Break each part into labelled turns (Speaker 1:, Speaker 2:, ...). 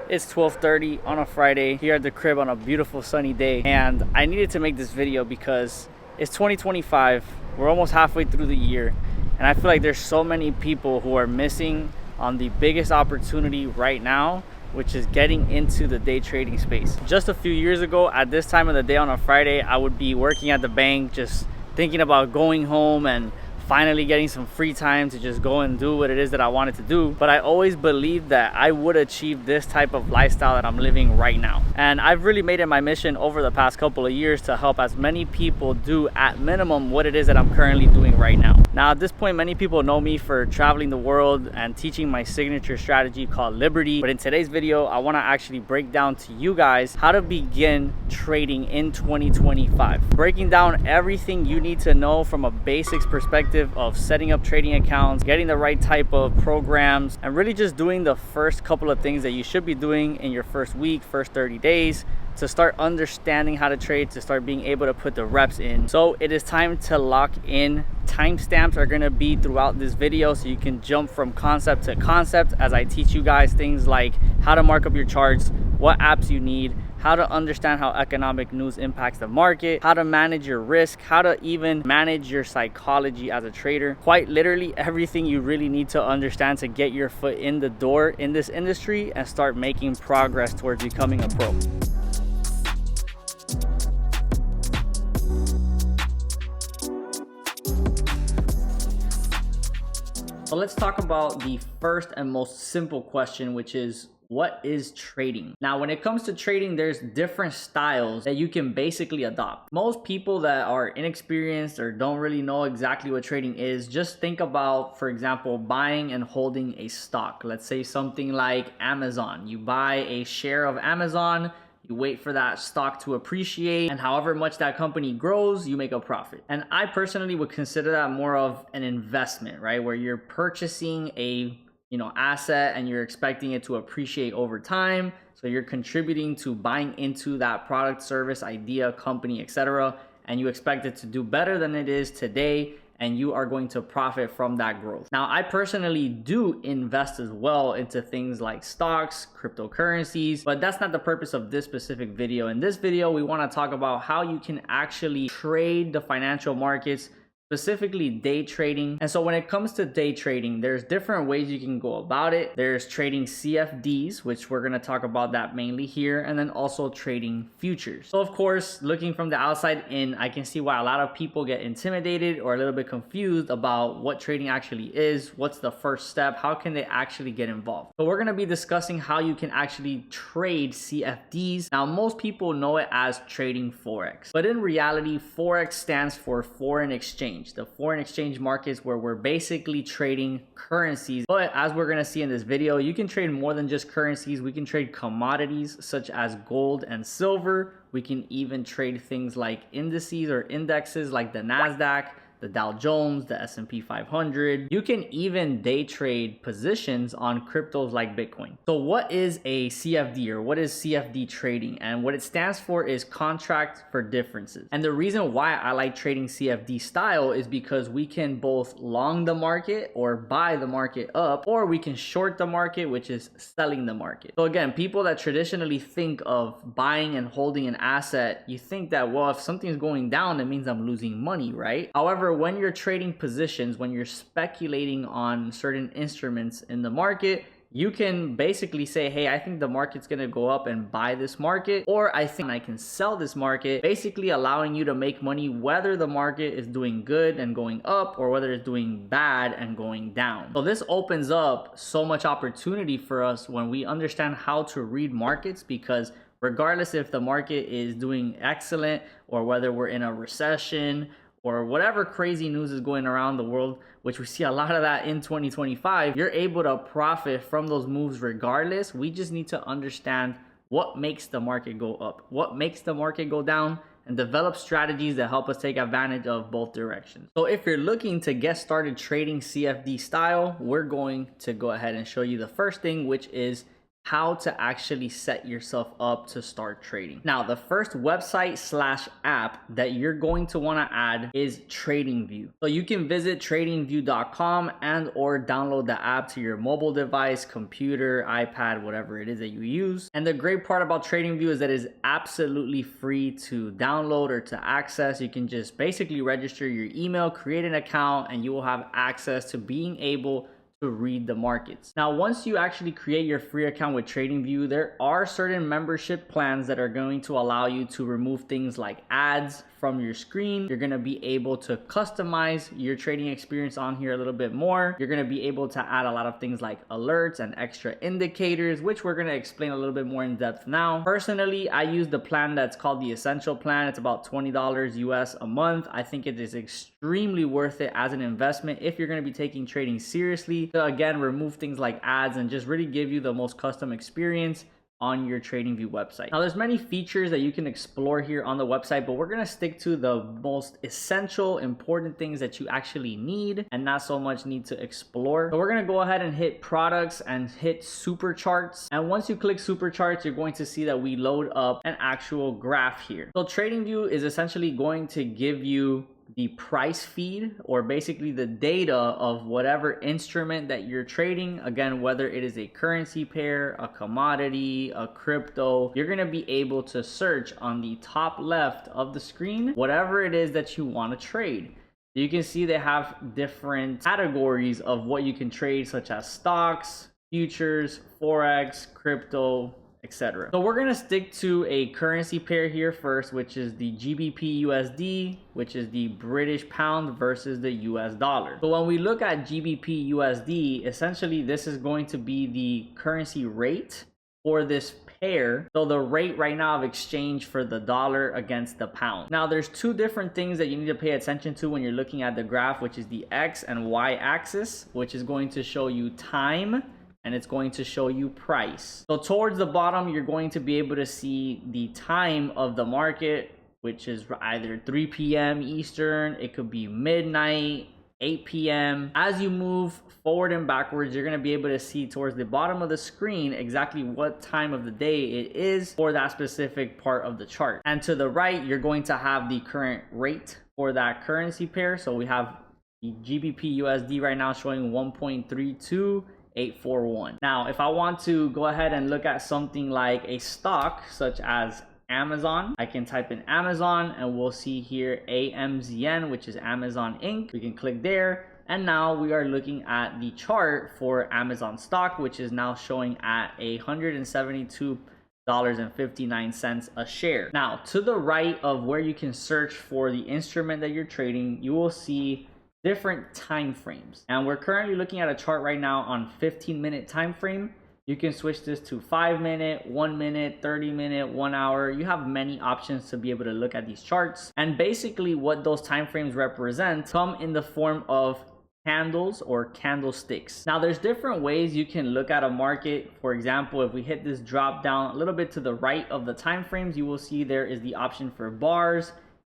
Speaker 1: It's 12:30 on a Friday here at the crib on a beautiful sunny day, and I needed to make this video because it's 2025. We're almost halfway through the year, and I feel like there's so many people who are missing on the biggest opportunity right now, which is getting into the day trading space. Just a few years ago at this time of the day on a Friday, I would be working at the bank, just thinking about going home and finally getting some free time to just go and do what it is that I wanted to do. But I always believed that I would achieve this type of lifestyle that I'm living right now. And I've really made it my mission over the past couple of years to help as many people do at minimum what it is that I'm currently doing right now. Now at this point, many people know me for traveling the world and teaching my signature strategy called Liquidity. But in today's video, I want to actually break down to you guys how to begin trading in 2025. Breaking down everything you need to know from a basics perspective of setting up trading accounts, getting the right type of programs, and really just doing the first couple of things that you should be doing in your first week, first 30 days to start understanding how to trade, to start being able to put the reps in. So it is time to lock in. Timestamps are gonna be throughout this video so you can jump from concept to concept as I teach you guys things like how to mark up your charts, what apps you need, how to understand how economic news impacts the market, how to manage your risk, how to even manage your psychology as a trader. Quite literally everything you really need to understand to get your foot in the door in this industry and start making progress towards becoming a pro. So let's talk about the first and most simple question, which is, what is trading? Now, when it comes to trading, there's different styles that you can basically adopt. Most people that are inexperienced or don't really know exactly what trading is, just think about, for example, buying and holding a stock. Let's say something like Amazon. You buy a share of Amazon, you wait for that stock to appreciate, and however much that company grows, you make a profit. And I personally would consider that more of an investment, right? Where you're purchasing a asset and you're expecting it to appreciate over time. So you're contributing to buying into that product, service, idea, company, etc. And you expect it to do better than it is today, and you are going to profit from that growth. Now, I personally do invest as well into things like stocks, cryptocurrencies, but that's not the purpose of this specific video. In this video, we want to talk about how you can actually trade the financial markets, specifically day trading. And so when it comes to day trading, there's different ways you can go about it. There's trading CFDs, which we're going to talk about that mainly here, and then also trading futures. So of course, looking from the outside in, I can see why a lot of people get intimidated or a little bit confused about what trading actually is, what's the first step, how can they actually get involved. So we're going to be discussing how you can actually trade CFDs. Now, most people know it as trading Forex, but in reality, Forex stands for foreign exchange. The foreign exchange markets, where we're basically trading currencies. But as we're going to see in this video, you can trade more than just currencies. We can trade commodities such as gold and silver. We can even trade things like indices or indexes like the NASDAQ, the Dow Jones, the S&P 500. You can even day trade positions on cryptos like Bitcoin. So what is a CFD, or what is CFD trading? And what it stands for is contract for differences. And the reason why I like trading CFD style is because we can both long the market or buy the market up, or we can short the market, which is selling the market. So again, people that traditionally think of buying and holding an asset, you think that, well, if something's going down, it means I'm losing money, right? However, when you're trading positions, when you're speculating on certain instruments in the market, you can basically say, hey, I think the market's going to go up and buy this market, or I think I can sell this market, basically allowing you to make money whether the market is doing good and going up or whether it's doing bad and going down. So this opens up so much opportunity for us when we understand how to read markets, because regardless if the market is doing excellent or whether we're in a recession or whatever crazy news is going around the world, which we see a lot of that in 2025, you're able to profit from those moves regardless. We just need to understand what makes the market go up, what makes the market go down, and develop strategies that help us take advantage of both directions. So if you're looking to get started trading CFD style, we're going to go ahead and show you the first thing, which is how to actually set yourself up to start trading. Now, the first website slash app that you're going to want to add is TradingView. So you can visit tradingview.com and or download the app to your mobile device, computer, iPad, whatever it is that you use. And the great part about TradingView is that it's absolutely free to download or to access. You can just basically register your email, create an account, and you will have access to being able to read the markets. Now, once you actually create your free account with TradingView, there are certain membership plans that are going to allow you to remove things like ads from your screen. You're going to be able to customize your trading experience on here a little bit more. You're going to be able to add a lot of things like alerts and extra indicators, which we're going to explain a little bit more in depth now. Personally, I use the plan that's called the Essential Plan. It's about $20 US a month. I think it is extremely worth it as an investment if you're going to be taking trading seriously, to again remove things like ads and just really give you the most custom experience on your TradingView website. Now, there's many features that you can explore here on the website, but we're going to stick to the most essential, important things that you actually need and not so much need to explore. So we're going to go ahead and hit products and hit super charts. And once you click super charts, you're going to see that we load up an actual graph here. So TradingView is essentially going to give you the price feed, or basically the data of whatever instrument that you're trading. Again, whether it is a currency pair, a commodity, a crypto, you're going to be able to search on the top left of the screen whatever it is that you want to trade. You can see they have different categories of what you can trade, such as stocks, futures, Forex, crypto, etc. So we're going to stick to a currency pair here first, which is the GBP USD, which is the British pound versus the US dollar. So when we look at GBP USD, essentially this is going to be the currency rate for this pair. So the rate right now of exchange for the dollar against the pound. Now, there's two different things that you need to pay attention to when you're looking at the graph, which is the X and Y axis, which is going to show you time and it's going to show you price. So towards the bottom, you're going to be able to see the time of the market, which is either 3 p.m. Eastern, it could be midnight, 8 p.m. As you move forward and backwards, you're going to be able to see towards the bottom of the screen exactly what time of the day it is for that specific part of the chart. And to the right, you're going to have the current rate for that currency pair. So we have the GBP USD right now showing 1.32841. Now, if I want to go ahead and look at something like a stock such as Amazon, I can type in Amazon and we'll see here AMZN, which is Amazon Inc. We can click there, and now we are looking at the chart for Amazon stock, which is now showing at $172.59 a share. Now, to the right of where you can search for the instrument that you're trading, you will see different time frames, and we're currently looking at a chart right now on 15-minute time frame. You can switch this to 5-minute, 1 minute, 30-minute, 1 hour. You have many options to be able to look at these charts, and basically what those time frames represent come in the form of candles or candlesticks. Now, there's different ways you can look at a market. For example, if we hit this drop down a little bit to the right of the time frames, you will see there is the option for bars,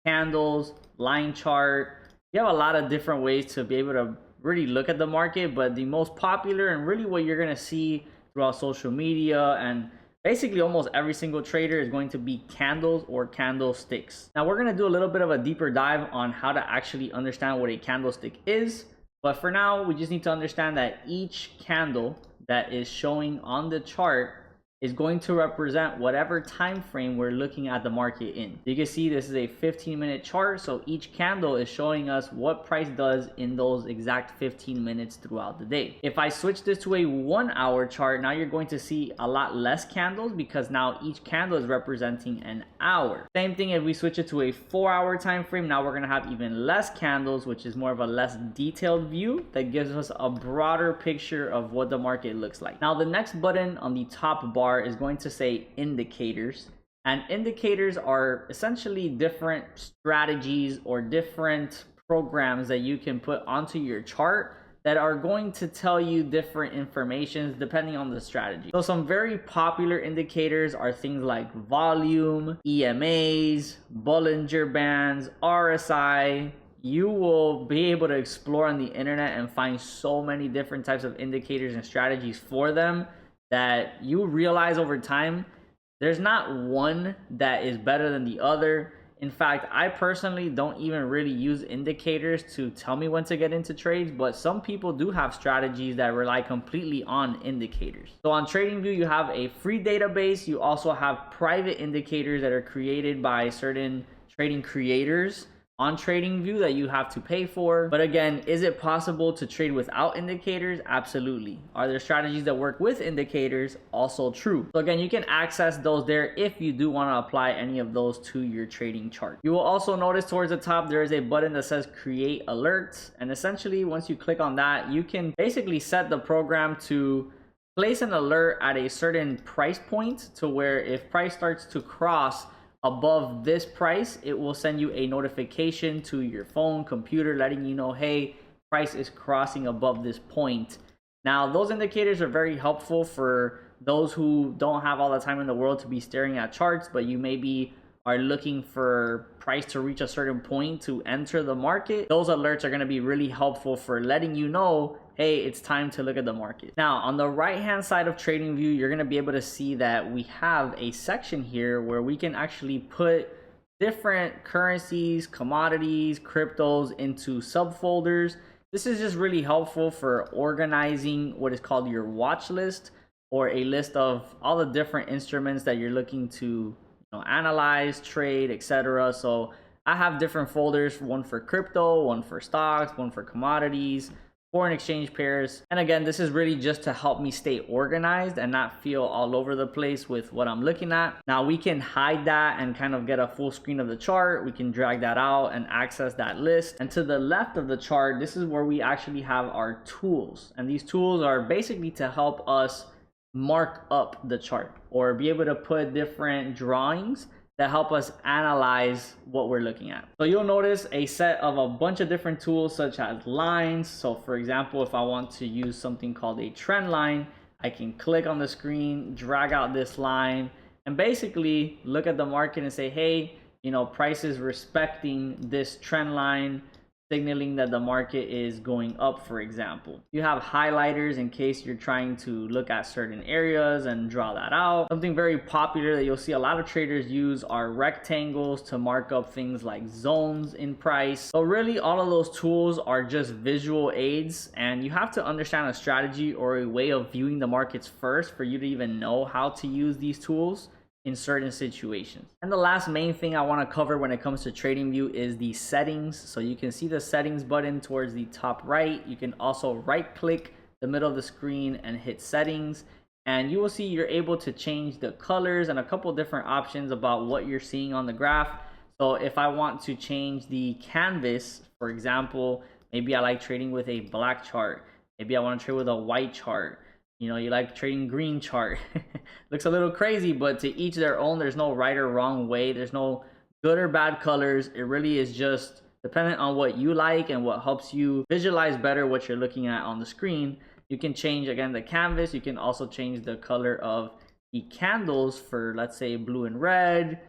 Speaker 1: candles, line chart. You have a lot of different ways to be able to really look at the market, but the most popular and really what you're going to see throughout social media and basically almost every single trader is going to be candles or candlesticks. Now, we're going to do a little bit of a deeper dive on how to actually understand what a candlestick is, but for now we just need to understand that each candle that is showing on the chart is going to represent whatever time frame we're looking at the market in. You can see this is a 15-minute chart, so each candle is showing us what price does in those exact 15 minutes throughout the day. If I switch this to a 1-hour chart, now you're going to see a lot less candles because now each candle is representing an hour. Same thing if we switch it to a 4-hour time frame, now we're going to have even less candles, which is more of a less detailed view that gives us a broader picture of what the market looks like. Now, the next button on the top bar is going to say indicators, and indicators are essentially different strategies or different programs that you can put onto your chart that are going to tell you different information depending on the strategy. So some very popular indicators are things like volume, EMAs, Bollinger Bands, RSI. You will be able to explore on the internet and find so many different types of indicators and strategies for them. that you realize over time there's not one that is better than the other. In fact, I personally don't even really use indicators to tell me when to get into trades, but some people do have strategies that rely completely on indicators. So on TradingView, you have a free database. You also have private indicators that are created by certain trading creators on TradingView that you have to pay for. But again, is it possible to trade without indicators? Absolutely. Are there strategies that work with indicators? Also true. So again, you can access those there if you do want to apply any of those to your trading chart. You will also notice towards the top there is a button that says create alerts, and essentially once you click on that, you can basically set the program to place an alert at a certain price point to where if price starts to cross above this price, it will send you a notification to your phone, computer, letting you know, hey, price is crossing above this point. Now, those indicators are very helpful for those who don't have all the time in the world to be staring at charts, but you maybe are looking for price to reach a certain point to enter the market. Those alerts are going to be really helpful for letting you know, hey, it's time to look at the market. Now, on the right hand side of TradingView, you're going to be able to see that we have a section here where we can actually put different currencies, commodities, cryptos into subfolders. This is just really helpful for organizing what is called your watch list, or a list of all the different instruments that you're looking to analyze, trade, etc. So I have different folders, one for crypto, one for stocks, one for commodities, foreign exchange pairs. And again, this is really just to help me stay organized and not feel all over the place with what I'm looking at. Now we can hide that and kind of get a full screen of the chart. We can drag that out and access that list. And to the left of the chart, this is where we actually have our tools. And these tools are basically to help us mark up the chart or be able to put different drawings that help us analyze what we're looking at. So you'll notice a set of a bunch of different tools such as lines. So for example, if I want to use something called a trend line, I can click on the screen, drag out this line, and basically look at the market and say, hey, price is respecting this trend line, signaling that the market is going up, for example. You have highlighters in case you're trying to look at certain areas and draw that out. Something very popular that you'll see a lot of traders use are rectangles to mark up things like zones in price. So really all of those tools are just visual aids, and you have to understand a strategy or a way of viewing the markets first for you to even know how to use these tools in certain situations. And the last main thing I want to cover when it comes to TradingView is the settings. So you can see the settings button towards the top right. You can also right click the middle of the screen and hit settings, and you will see you're able to change the colors and a couple different options about what you're seeing on the graph. So if I want to change the canvas, for example, maybe I like trading with a black chart, maybe I want to trade with a white chart, you like trading green chart. Looks a little crazy, but to each their own. There's no right or wrong way. There's no good or bad colors. It really is just dependent on what you like and what helps you visualize better what you're looking at on the screen. You can change, again, the canvas. You can also change the color of the candles for, let's say, blue and red,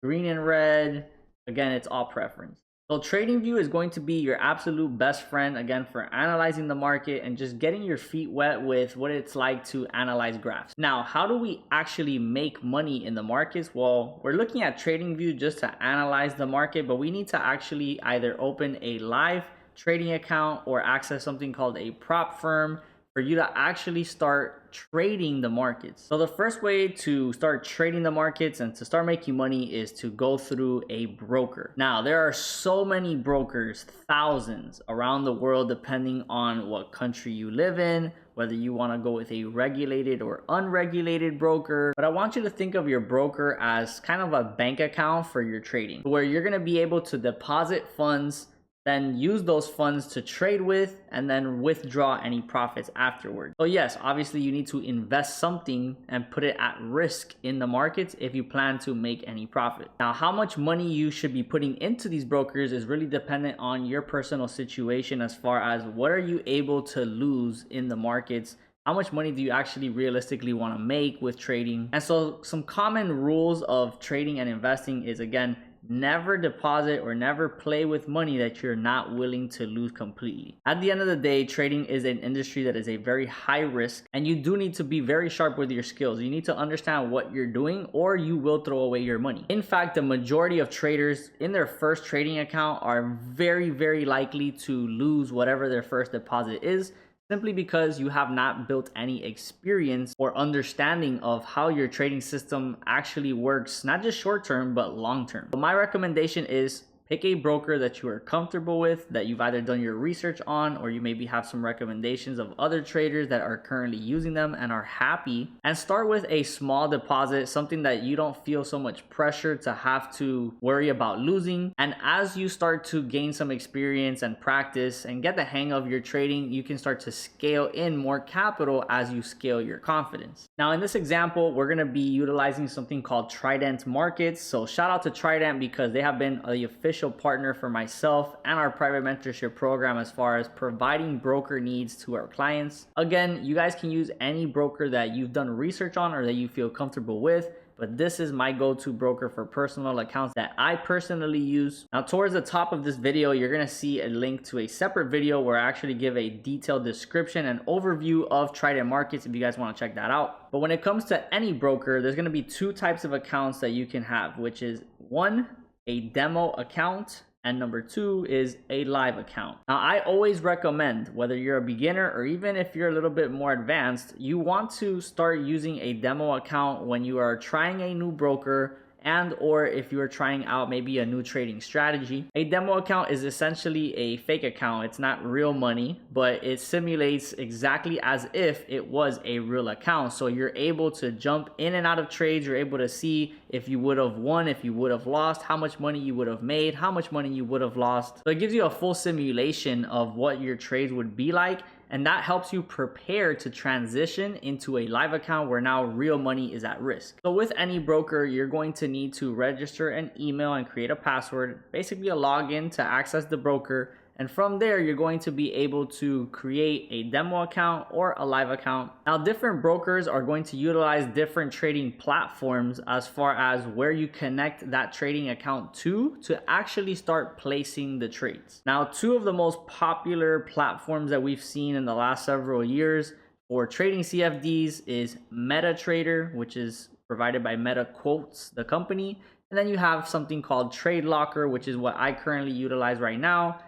Speaker 1: green and red. Again, it's all preference. So TradingView is going to be your absolute best friend, again, for analyzing the market and just getting your feet wet with what it's like to analyze graphs. Now, how do we actually make money in the markets? Well, we're looking at TradingView just to analyze the market, but we need to actually either open a live trading account or access something called a prop firm for you to actually start trading the markets. So the first way to start trading the markets and to start making money is to go through a broker. Now, there are so many brokers, thousands around the world, depending on what country you live in, whether you want to go with a regulated or unregulated broker. But I want you to think of your broker as kind of a bank account for your trading, where you're going to be able to deposit funds, then use those funds to trade with, and then withdraw any profits afterwards. So yes, obviously you need to invest something and put it at risk in the markets if you plan to make any profit. Now, how much money you should be putting into these brokers is really dependent on your personal situation, as far as what are you able to lose in the markets. How much money do you actually realistically want to make with trading? And so some common rules of trading and investing is, again, never deposit or never play with money that you're not willing to lose completely. At the end of the day, trading is an industry that is a very high risk, and you do need to be very sharp with your skills. You need to understand what you're doing, or you will throw away your money. In fact, the majority of traders in their first trading account are very likely to lose whatever their first deposit is, simply because you have not built any experience or understanding of how your trading system actually works, not just short term, but long term. So my recommendation is pick a broker that you are comfortable with, that you've either done your research on, or you maybe have some recommendations of other traders that are currently using them and are happy. And start with a small deposit, something that you don't feel so much pressure to have to worry about losing. And as you start to gain some experience and practice and get the hang of your trading, you can start to scale in more capital as you scale your confidence. Now, in this example, we're going to be utilizing something called Trident Markets. So shout out to Trident, because they have been the official partner for myself and our private mentorship program as far as providing broker needs to our clients. Again, you guys can use any broker that you've done research on or that you feel comfortable with, but this is my go-to broker for personal accounts that I personally use. Now, towards the top of this video, you're going to see a link to a separate video where I actually give a detailed description and overview of Trident Markets if you guys want to check that out. But when it comes to any broker, there's going to be two types of accounts that you can have, which is one, a demo account, and number two is a live account. Now, I always recommend, whether you're a beginner or even if you're a little bit more advanced, you want to start using a demo account when you are trying a new broker, and or if you are trying out maybe a new trading strategy. A demo account is essentially a fake account. It's not real money, but it simulates exactly as if it was a real account. So you're able to jump in and out of trades. You're able to see if you would have won, if you would have lost, how much money you would have made, how much money you would have lost. So it gives you a full simulation of what your trades would be like. And that helps you prepare to transition into a live account where now real money is at risk. So with any broker, you're going to need to register an email and create a password, basically a login to access the broker. And from there, you're going to be able to create a demo account or a live account. Now, different brokers are going to utilize different trading platforms as far as where you connect that trading account to actually start placing the trades. Now, two of the most popular platforms that we've seen in the last several years for trading CFDs is MetaTrader, which is provided by MetaQuotes, the company. And then you have something called Tradelocker, which is what I currently utilize right now,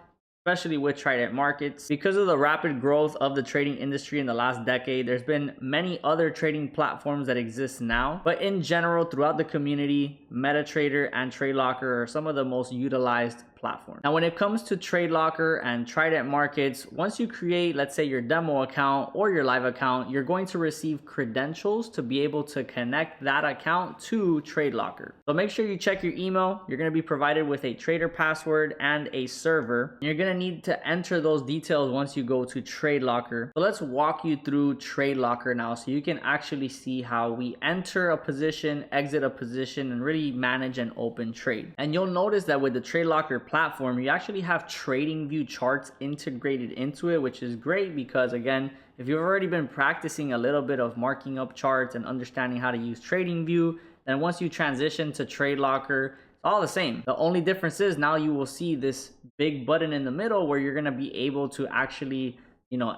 Speaker 1: especially with Trident Markets. Because of the rapid growth of the trading industry in the last decade, there's been many other trading platforms that exist now. But in general, throughout the community, MetaTrader and Tradelocker are some of the most utilized platforms. Now, when it comes to Tradelocker and Trident Markets, once you create, let's say, your demo account or your live account, you're going to receive credentials to be able to connect that account to Tradelocker. So make sure you check your email. You're going to be provided with a trader password and a server. You're going to need to enter those details once you go to Tradelocker. So let's walk you through Tradelocker now so you can actually see how we enter a position, exit a position, and really manage an open trade. And you'll notice that with the Tradelocker platform, you actually have TradingView charts integrated into it, which is great because, again, if you've already been practicing a little bit of marking up charts and understanding how to use TradingView, then once you transition to Tradelocker, all the same. The only difference is now you will see this big button in the middle where you're going to be able to actually,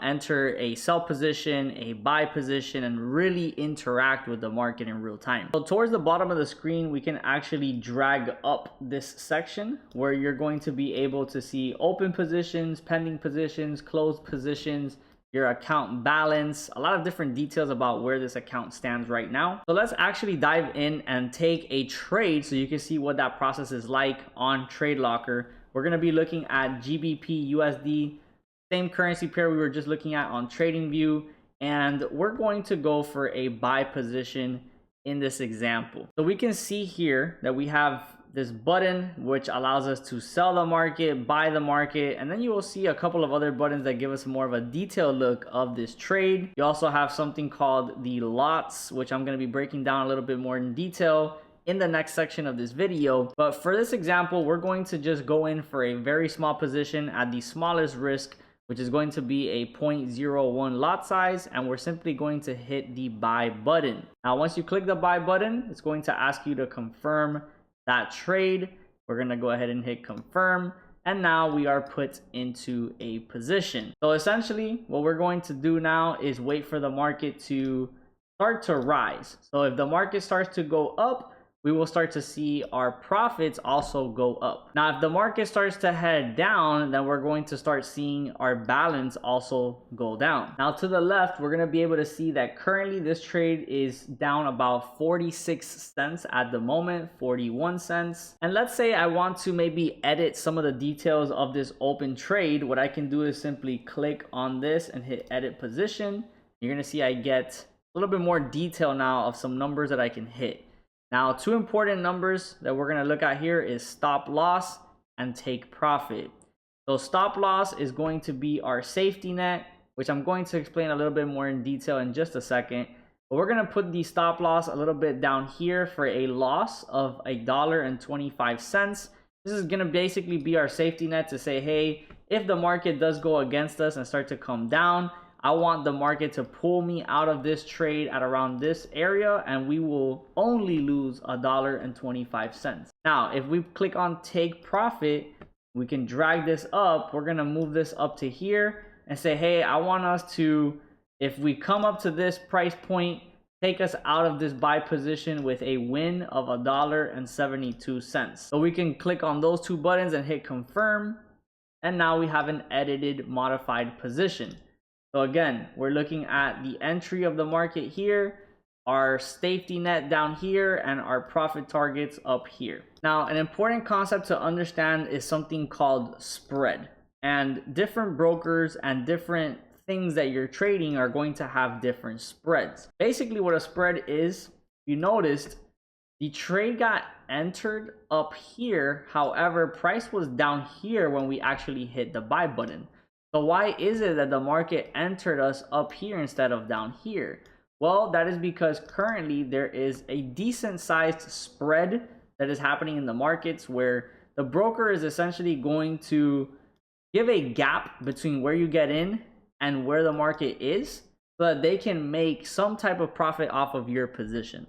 Speaker 1: enter a sell position, a buy position, and really interact with the market in real time. So towards the bottom of the screen, we can actually drag up this section where you're going to be able to see open positions, pending positions, closed positions, your account balance, a lot of different details about where this account stands right now. So let's actually dive in and take a trade so you can see what that process is like on Tradelocker. We're going to be looking at GBP USD, same currency pair we were just looking at on TradingView, and we're going to go for a buy position in this example. So we can see here that we have this button which allows us to sell the market, buy the market, and then you will see a couple of other buttons that give us more of a detailed look of this trade. You also have something called the lots, which I'm going to be breaking down a little bit more in detail in the next section of this video. But for this example, we're going to just go in for a very small position at the smallest risk, which is going to be a 0.01 lot size, and we're simply going to hit the buy button. Now, once you click the buy button, it's going to ask you to confirm that trade. We're going to go ahead and hit confirm. And now we are put into a position. So essentially what we're going to do now is wait for the market to start to rise. So if the market starts to go up, we will start to see our profits also go up. Now, if the market starts to head down, then we're going to start seeing our balance also go down. Now, to the left, we're going to be able to see that currently this trade is down about 46 cents at the moment, 41 cents. And let's say I want to maybe edit some of the details of this open trade. What I can do is simply click on this and hit edit position. You're going to see I get a little bit more detail now of some numbers that I can hit. Now, two important numbers that we're going to look at here is stop loss and take profit. So stop loss is going to be our safety net, which I'm going to explain a little bit more in detail in just a second. But we're going to put the stop loss a little bit down here for a loss of $1.25. This is going to basically be our safety net to say, hey, if the market does go against us and start to come down, I want the market to pull me out of this trade at around this area, and we will only lose $1.25. Now, if we click on take profit, we can drag this up. We're going to move this up to here and say, hey, I want us to, if we come up to this price point, take us out of this buy position with a win of $1.72. So we can click on those two buttons and hit confirm. And now we have an edited modified position. So again, we're looking at the entry of the market here, our safety net down here, and our profit targets up here. Now, an important concept to understand is something called spread. And different brokers and different things that you're trading are going to have different spreads. Basically, what a spread is, you noticed the trade got entered up here. However, price was down here when we actually hit the buy button. So why is it that the market entered us up here instead of down here? Well, that is because currently there is a decent sized spread that is happening in the markets where the broker is essentially going to give a gap between where you get in and where the market is so that they can make some type of profit off of your position.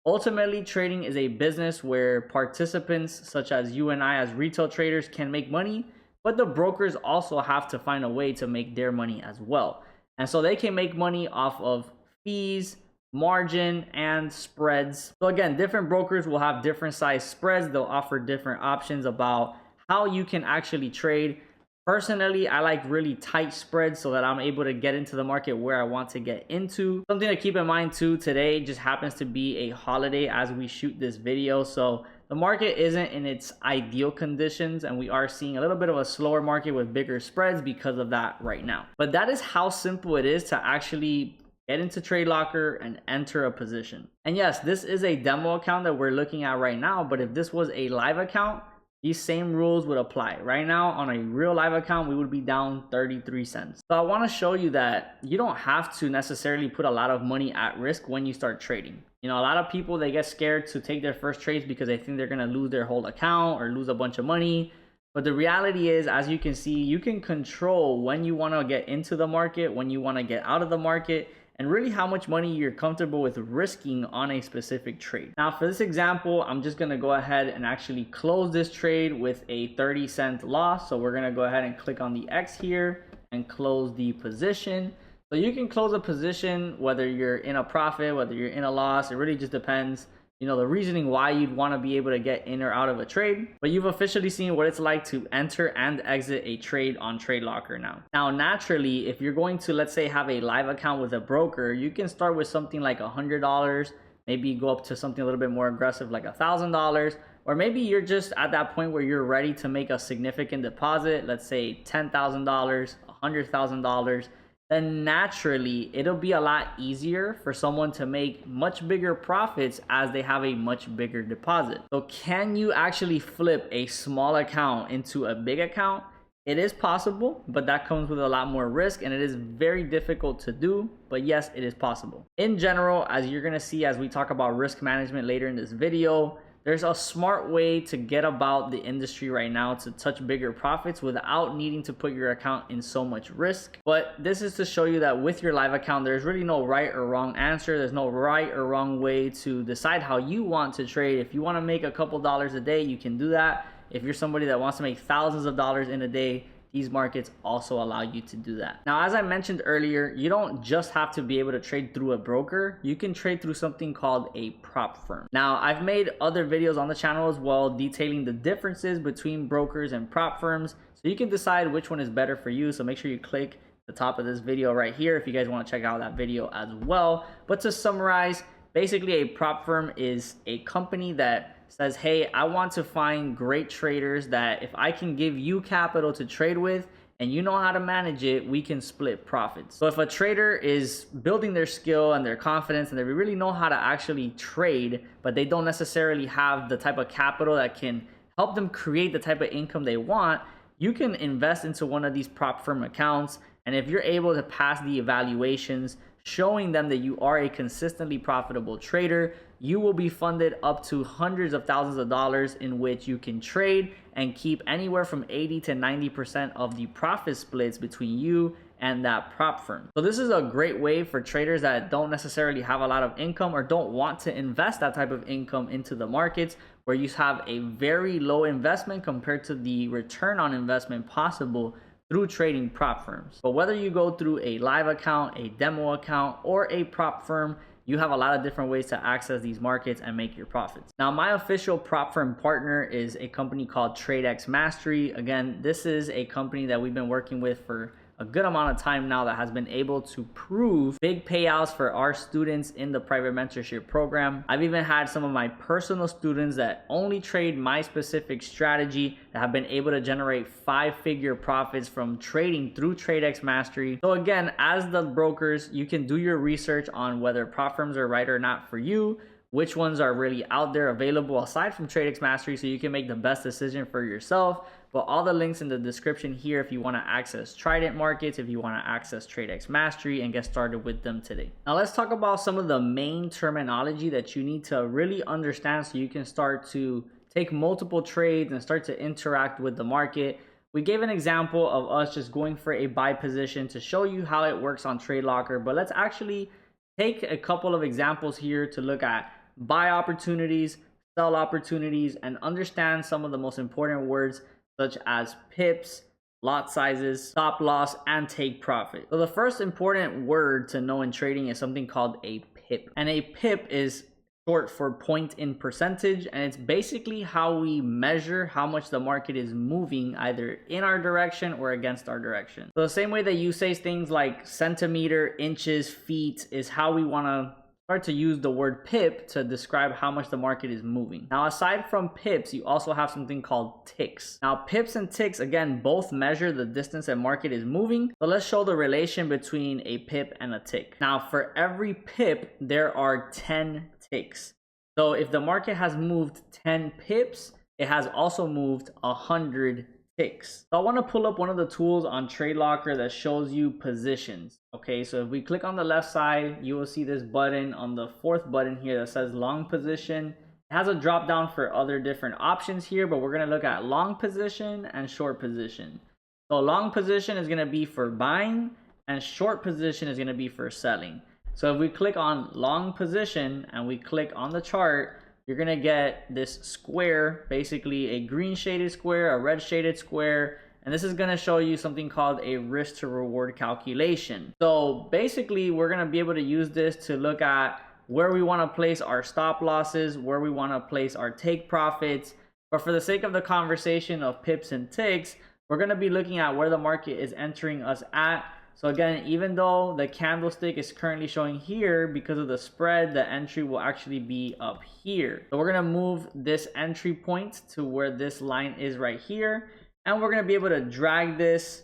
Speaker 1: Ultimately, trading is a business where participants such as you and I as retail traders can make money, but the brokers also have to find a way to make their money as well. And so they can make money off of fees, margin, and spreads. So again, different brokers will have different size spreads. They'll offer different options about how you can actually trade. Personally, I like really tight spreads so that I'm able to get into the market where I want to get into. Something to keep in mind too, today just happens to be a holiday as we shoot this video. So the market isn't in its ideal conditions, and we are seeing a little bit of a slower market with bigger spreads because of that right now. But that is how simple it is to actually get into Tradelocker and enter a position. And yes, this is a demo account that we're looking at right now, but if this was a live account, these same rules would apply. Right now, on a real live account, we would be down 33 cents. So I want to show you that you don't have to necessarily put a lot of money at risk when you start trading. You know, a lot of people, they get scared to take their first trades because they think they're going to lose their whole account or lose a bunch of money. But the reality is, as you can see, you can control when you want to get into the market, when you want to get out of the market, and really how much money you're comfortable with risking on a specific trade. Now, for this example, I'm just going to go ahead and actually close this trade with a 30-cent loss. So we're going to go ahead and click on the X here and close the position. So you can close a position whether you're in a profit, whether you're in a loss. It really just depends, you know, the reasoning why you'd want to be able to get in or out of a trade. But you've officially seen what it's like to enter and exit a trade on Tradelocker now. Now, naturally, if you're going to, let's say, have a live account with a broker, you can start with something like $100, maybe go up to something a little bit more aggressive like $1,000, or maybe you're just at that point where you're ready to make a significant deposit, let's say $10,000, $100,000. Then naturally it'll be a lot easier for someone to make much bigger profits as they have a much bigger deposit. So can you actually flip a small account into a big account? It is possible, but that comes with a lot more risk, and it is very difficult to do, but yes, it is possible. In general, as you're gonna see as we talk about risk management later in this video, there's a smart way to get about the industry right now to touch bigger profits without needing to put your account in so much risk. But this is to show you that with your live account, there's really no right or wrong answer. There's no right or wrong way to decide how you want to trade. If you want to make a couple dollars a day, you can do that. if you're somebody that wants to make thousands of dollars in a day, these markets also allow you to do that. Now, as I mentioned earlier, you don't just have to be able to trade through a broker. You can trade through something called a prop firm. Now, I've made other videos on the channel as well detailing the differences between brokers and prop firms, so you can decide which one is better for you. So make sure you click the top of this video right here if you guys want to check out that video as well. But to summarize, basically a prop firm is a company that says, hey, I want to find great traders that if I can give you capital to trade with and you know how to manage it, we can split profits. So if a trader is building their skill and their confidence and they really know how to actually trade, but they don't necessarily have the type of capital that can help them create the type of income they want, you can invest into one of these prop firm accounts. And if you're able to pass the evaluations, showing them that you are a consistently profitable trader, you will be funded up to hundreds of thousands of dollars in which you can trade and keep anywhere from 80 to 90% of the profit splits between you and that prop firm. So this is a great way for traders that don't necessarily have a lot of income or don't want to invest that type of income into the markets, where you have a very low investment compared to the return on investment possible through trading prop firms. But whether you go through a live account, a demo account, or a prop firm, you have a lot of different ways to access these markets and make your profits. Now, my official prop firm partner is a company called TradexMastery. Again, this is a company that we've been working with for a good amount of time now that has been able to prove big payouts for our students in the private mentorship program. I've even had some of my personal students that only trade my specific strategy that have been able to generate 5-figure profits from trading through TradexMastery. So again, as the brokers, you can do your research on whether prop firms are right or not for you, which ones are really out there available aside from TradexMastery, so you can make the best decision for yourself. But all the links in the description here if you want to access Trident markets, if you want to access TradexMastery and get started with them today. Now let's talk about some of the main terminology that you need to really understand so you can start to take multiple trades and start to interact with the market. We gave an example of us just going for a buy position to show you how it works on Tradelocker, but let's actually take a couple of examples here to look at buy opportunities, sell opportunities, and understand some of the most important words such as pips, lot sizes, stop loss, and take profit. So the first important word to know in trading is something called a pip. And a pip is short for point in percentage, and it's basically how we measure how much the market is moving either in our direction or against our direction. So the same way that you say things like centimeter, inches, feet is how we want to start to use the word pip to describe how much the market is moving. Now, aside from pips, you also have something called ticks. Now, pips and ticks, again, both measure the distance a market is moving. So let's show the relation between a pip and a tick. Now, for every pip, there are 10 ticks. So if the market has moved 10 pips, it has also moved 100 ticks. So I want to pull up one of the tools on Tradelocker that shows you positions. Okay, so if we click on the left side, you will see this button on the fourth button here that says long position. It has a drop down for other different options here, but we're going to look at long position and short position. So long position is going to be for buying and short position is going to be for selling. So if we click on long position and we click on the chart, you're going to get this square, basically a green shaded square, a red shaded square, and this is going to show you something called a risk to reward calculation. So basically, we're going to be able to use this to look at where we want to place our stop losses, where we want to place our take profits. But for the sake of the conversation of pips and ticks, we're going to be looking at where the market is entering us at. So again, even though the candlestick is currently showing here, because of the spread, the entry will actually be up here. So we're going to move this entry point to where this line is right here. And we're going to be able to drag this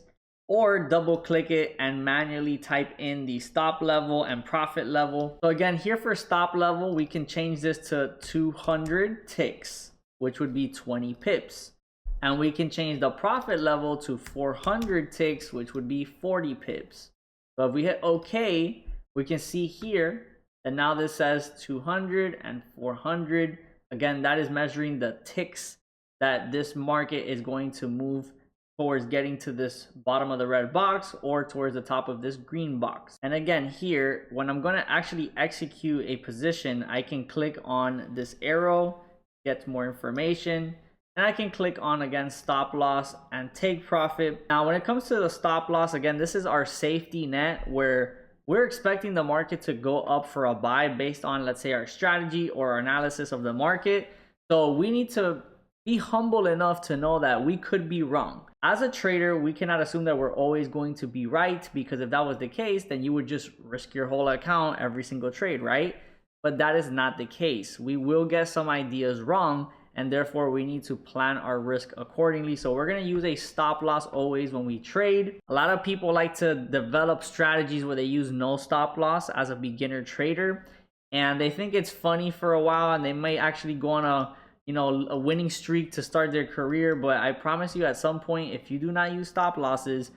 Speaker 1: or double click it and manually type in the stop level and profit level. So again, here for stop level, we can change this to 200 ticks, which would be 20 pips. And we can change the profit level to 400 ticks, which would be 40 pips. So if we hit OK, we can see here that now this says 200 and 400. Again, that is measuring the ticks that this market is going to move towards getting to this bottom of the red box or towards the top of this green box. And again, here, when I'm going to actually execute a position, I can click on this arrow, get more information. and I can click on again stop loss and take profit. Now when it comes to the stop loss, again, this is our safety net where we're expecting the market to go up for a buy based on, let's say, our strategy or our analysis of the market. So we need to be humble enough to know that we could be wrong. As a trader, we cannot assume that we're always going to be right, because if that was the case, then you would just risk your whole account every single trade, right? But that is not the case. We will get some ideas wrong, and therefore we need to plan our risk accordingly. So we're going to use a stop loss always when we trade. A lot of people like to develop strategies where they use no stop loss as a beginner trader, and they think it's funny for a while, and they may actually go on a winning streak to start their career. But I promise you, at some point, if you do not use stop losses,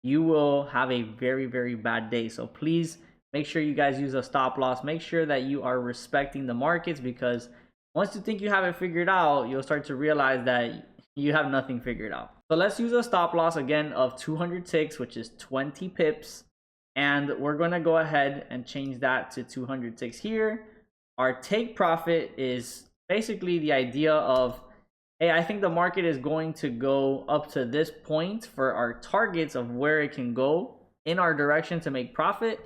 Speaker 1: you will have a very, very bad day. So please make sure you guys use a stop loss. Make sure that you are respecting the markets, because once you think you have it figured out, you'll start to realize that you have nothing figured out. So let's use a stop loss again of 200 ticks, which is 20 pips. And we're going to go ahead and change that to 200 ticks here. Our take profit is basically the idea of, hey, I think the market is going to go up to this point for our targets of where it can go in our direction to make profit.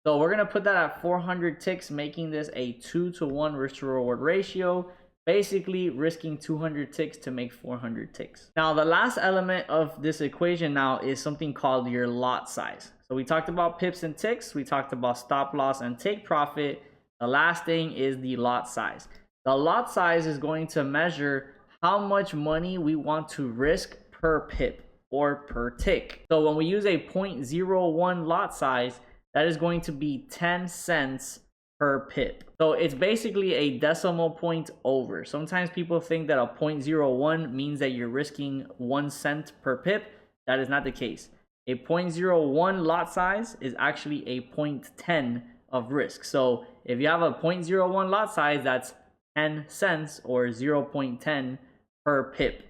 Speaker 1: So we're going to put that at 400 ticks, making this a 2-to-1 risk to reward ratio, basically risking 200 ticks to make 400 ticks. Now, the last element of this equation now is something called your lot size. So we talked about pips and ticks. We talked about stop loss and take profit. The last thing is the lot size. The lot size is going to measure how much money we want to risk per pip or per tick. So when we use a 0.01 lot size, that is going to be 10 cents per pip. So it's basically a decimal point over. Sometimes people think that a 0.01 means that you're risking 1 cent per pip. That is not the case. A 0.01 lot size is actually a 0.10 of risk. So if you have a 0.01 lot size, that's 10 cents or 0.10 per pip.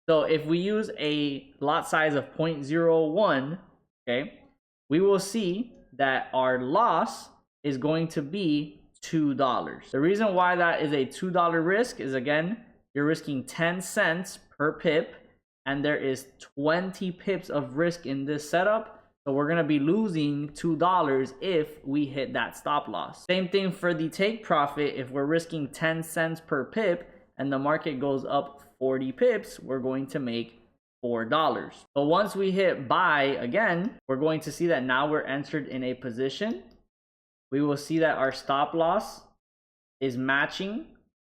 Speaker 1: So if we use a lot size of 0.01, okay, we will see that our loss is going to be $2. The reason why that is a $2 risk is, again, you're risking 10 cents per pip, and there is 20 pips of risk in this setup. So we're going to be losing $2 if we hit that stop loss. Same thing for the take profit. If we're risking 10 cents per pip and the market goes up 40 pips, we're going to make $4. But once we hit buy again, we're going to see that now we're entered in a position. We will see that our stop loss is matching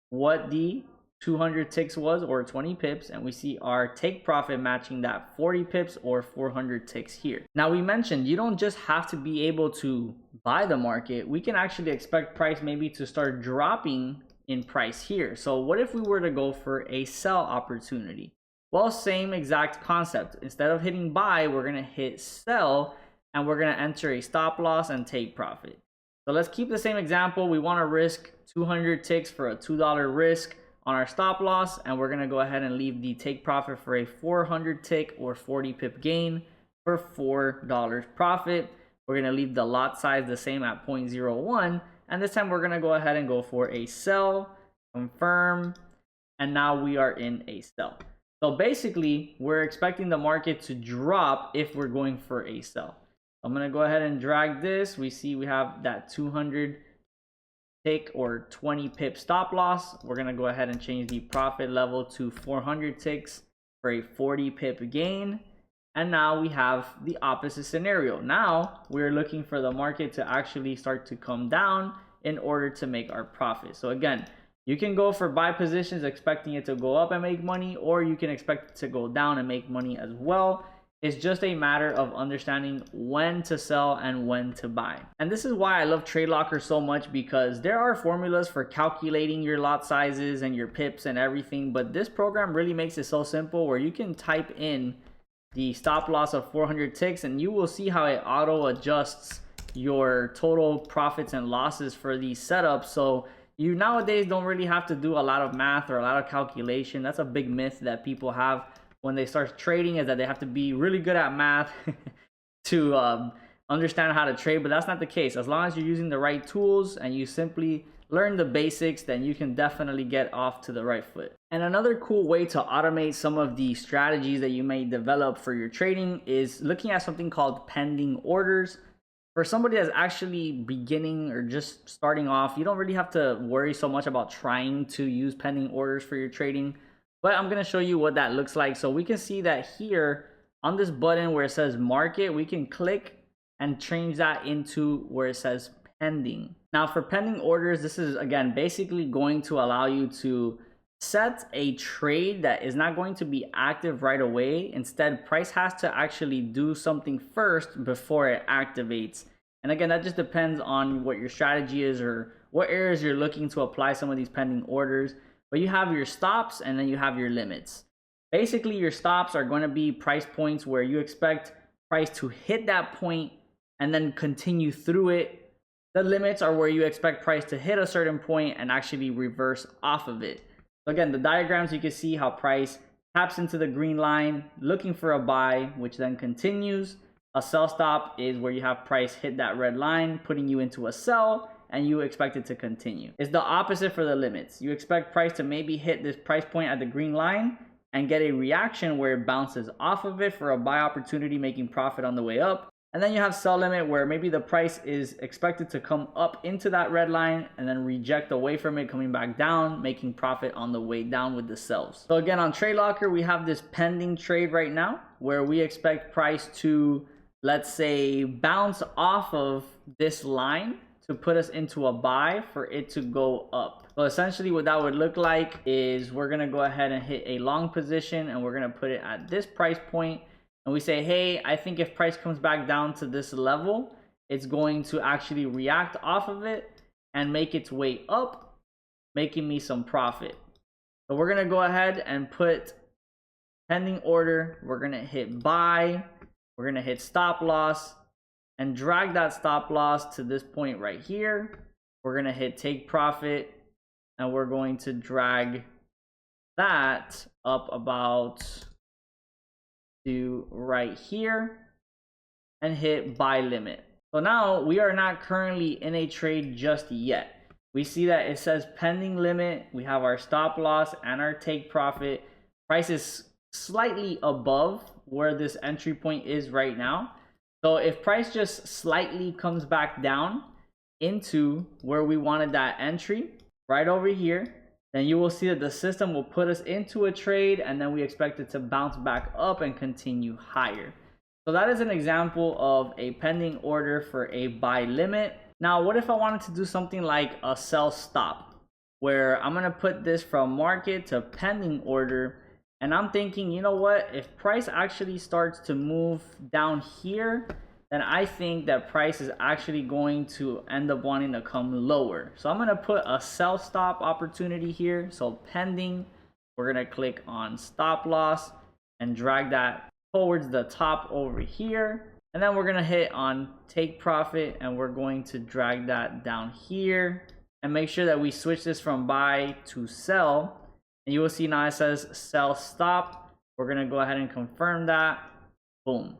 Speaker 1: what the 200 ticks was, or 20 pips, and we see our take profit matching that 40 pips or 400 ticks here. Now, we mentioned you don't just have to be able to buy the market. We can actually expect price maybe to start dropping in price here. So what if we were to go for a sell opportunity? Well, same exact concept. Instead of hitting buy, we're going to hit sell, and we're going to enter a stop loss and take profit. So let's keep the same example. We want to risk 200 ticks for a $2 risk on our stop loss, and we're going to go ahead and leave the take profit for a 400 tick or 40 pip gain for $4 profit. We're going to leave the lot size the same at 0.01, and this time we're going to go ahead and go for a sell, confirm, and now we are in a sell. So basically, we're expecting the market to drop if we're going for a sell. I'm going to go ahead and drag this. We see we have that 200 tick or 20 pip stop loss. We're going to go ahead and change the profit level to 400 ticks for a 40 pip gain. And now we have the opposite scenario. Now we're looking for the market to actually start to come down in order to make our profit. So again, you can go for buy positions expecting it to go up and make money, or you can expect it to go down and make money as well. It's just a matter of understanding when to sell and when to buy. And this is why I love Tradelocker so much, because there are formulas for calculating your lot sizes and your pips and everything, but this program really makes it so simple where you can type in the stop loss of 400 ticks and you will see how it auto adjusts your total profits and losses for these setups. So you nowadays don't really have to do a lot of math or a lot of calculation. That's a big myth that people have when they start trading, is that they have to be really good at math to understand how to trade, but that's not the case. As long as you're using the right tools and you simply learn the basics, then you can definitely get off to the right foot. And another cool way to automate some of the strategies that you may develop for your trading is looking at something called pending orders. For somebody that's actually beginning or just starting off, you don't really have to worry so much about trying to use pending orders for your trading. But I'm going to show you what that looks like. So we can see that here on this button where it says market, we can click and change that into where it says pending. Now for pending orders, this is again basically going to allow you to set a trade that is not going to be active right away. Instead, price has to actually do something first before it activates. And again, that just depends on what your strategy is or what areas you're looking to apply some of these pending orders. But you have your stops and then you have your limits. Basically, your stops are going to be price points where you expect price to hit that point and then continue through it. The limits are where you expect price to hit a certain point and actually reverse off of it. So again, the diagrams, you can see how price taps into the green line, looking for a buy, which then continues. A sell stop is where you have price hit that red line, putting you into a sell, and you expect it to continue. It's the opposite for the limits. You expect price to maybe hit this price point at the green line and get a reaction where it bounces off of it for a buy opportunity, making profit on the way up. And then you have sell limit where maybe the price is expected to come up into that red line and then reject away from it, coming back down, making profit on the way down with the sells. So again, on Tradelocker, we have this pending trade right now where we expect price to, let's say, bounce off of this line to put us into a buy for it to go up. So essentially what that would look like is we're going to go ahead and hit a long position and we're going to put it at this price point. And we say, hey, I think if price comes back down to this level, it's going to actually react off of it and make its way up, making me some profit. So we're going to go ahead and put pending order. We're going to hit buy. We're going to hit stop loss and drag that stop loss to this point right here. We're going to hit take profit and we're going to drag that up about to right here and hit buy limit. So now we are not currently in a trade just yet. We see that it says pending limit. We have our stop loss and our take profit. Price is slightly above where this entry point is right now. So if price just slightly comes back down into where we wanted that entry right over here, then you will see that the system will put us into a trade and then we expect it to bounce back up and continue higher. So that is an example of a pending order for a buy limit. Now, what if I wanted to do something like a sell stop, where I'm going to put this from market to pending order, and I'm thinking, you know what, if price actually starts to move down here, then I think that price is actually going to end up wanting to come lower. So I'm going to put a sell stop opportunity here. So pending, we're going to click on stop loss and drag that towards the top over here. And then we're going to hit on take profit and we're going to drag that down here and make sure that we switch this from buy to sell. And you will see now it says sell stop. We're going to go ahead and confirm that. Boom.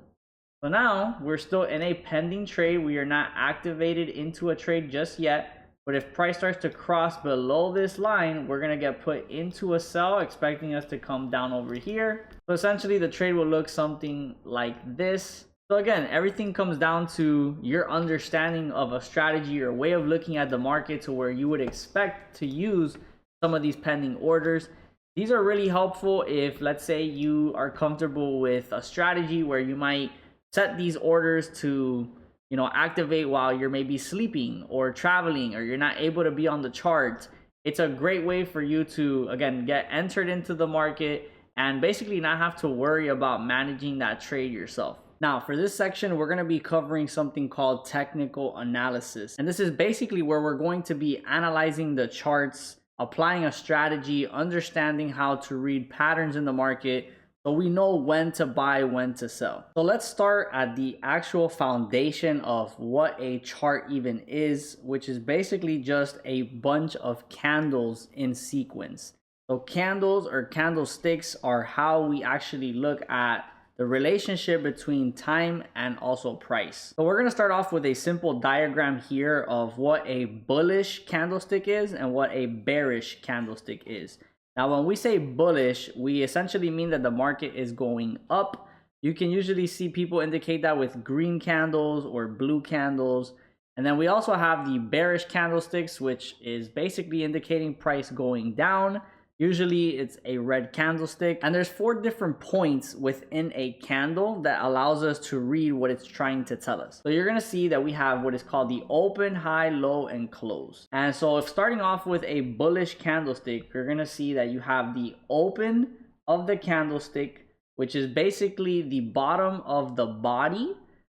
Speaker 1: So now we're still in a pending trade. We are not activated into a trade just yet. But if price starts to cross below this line, we're going to get put into a sell, expecting us to come down over here. So essentially the trade will look something like this. So again, everything comes down to your understanding of a strategy or way of looking at the market to where you would expect to use some of these pending orders. These are really helpful if, let's say, you are comfortable with a strategy where you might set these orders to, you know, activate while you're maybe sleeping or traveling or you're not able to be on the chart. It's a great way for you to, again, get entered into the market and basically not have to worry about managing that trade yourself. Now, for this section, we're going to be covering something called technical analysis. And this is basically where we're going to be analyzing the charts, applying a strategy, understanding how to read patterns in the market, so we know when to buy, when to sell. So let's start at the actual foundation of what a chart even is, which is basically just a bunch of candles in sequence. So candles or candlesticks are how we actually look at the relationship between time and also price. So we're going to start off with a simple diagram here of what a bullish candlestick is and what a bearish candlestick is. Now, when we say bullish, we essentially mean that the market is going up. You can usually see people indicate that with green candles or blue candles. And then we also have the bearish candlesticks, which is basically indicating price going down. Usually it's a red candlestick, and there's 4 different points within a candle that allows us to read what it's trying to tell us. So you're going to see that we have what is called the open, high, low, and close. And so if starting off with a bullish candlestick, you're going to see that you have the open of the candlestick, which is basically the bottom of the body.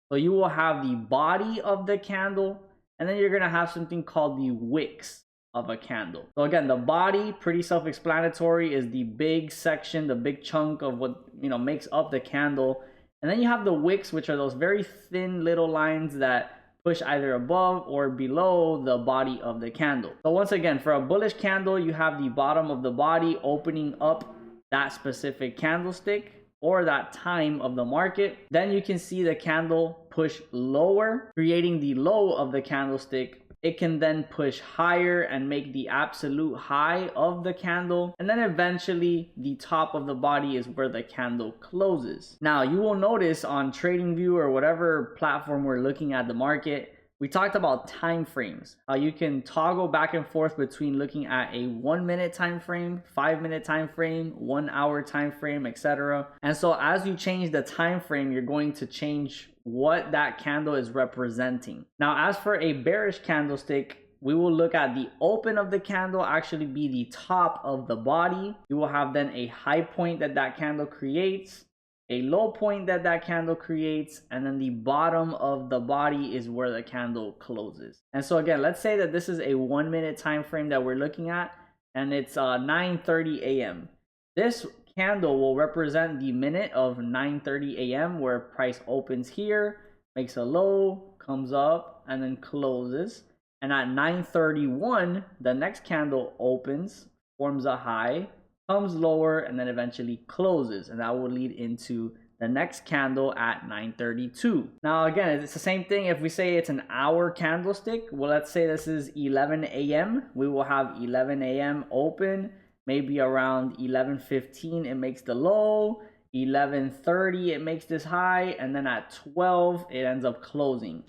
Speaker 1: So you will have the body of the candle, and then you're going to have something called the wicks of a candle. So again, the body, pretty self-explanatory, is the big section, the big chunk of what makes up the candle. And then you have the wicks, which are those very thin little lines that push either above or below the body of the candle. So once again, for a bullish candle, you have the bottom of the body opening up that specific candlestick or that time of the market. Then you can see the candle push lower, creating the low of the candlestick. It can then push higher and make the absolute high of the candle. And then eventually the top of the body is where the candle closes. Now you will notice on TradingView or whatever platform we're looking at the market, we talked about time frames. How you can toggle back and forth between looking at a 1 minute time frame, 5 minute time frame, 1 hour time frame, etc. And so as you change the time frame, you're going to change what that candle is representing. Now, as for a bearish candlestick, we will look at the open of the candle actually be the top of the body. You will have then a high point that candle creates, a low point that candle creates, and then the bottom of the body is where the candle closes. And so again, let's say that this is a 1 minute time frame that we're looking at, and it's 9:30 a.m. This candle will represent the minute of 9:30 a.m. where price opens here, makes a low, comes up, and then closes. And at 9:31, the next candle opens, forms a high, comes lower, and then eventually closes. And that will lead into the next candle at 9:32. Now again, it's the same thing. If we say it's an hour candlestick, well, let's say this is 11 a.m. We will have 11 a.m. open. Maybe around 11:15 it makes the low, 11:30 it makes this high, and then at 12 it ends up closing.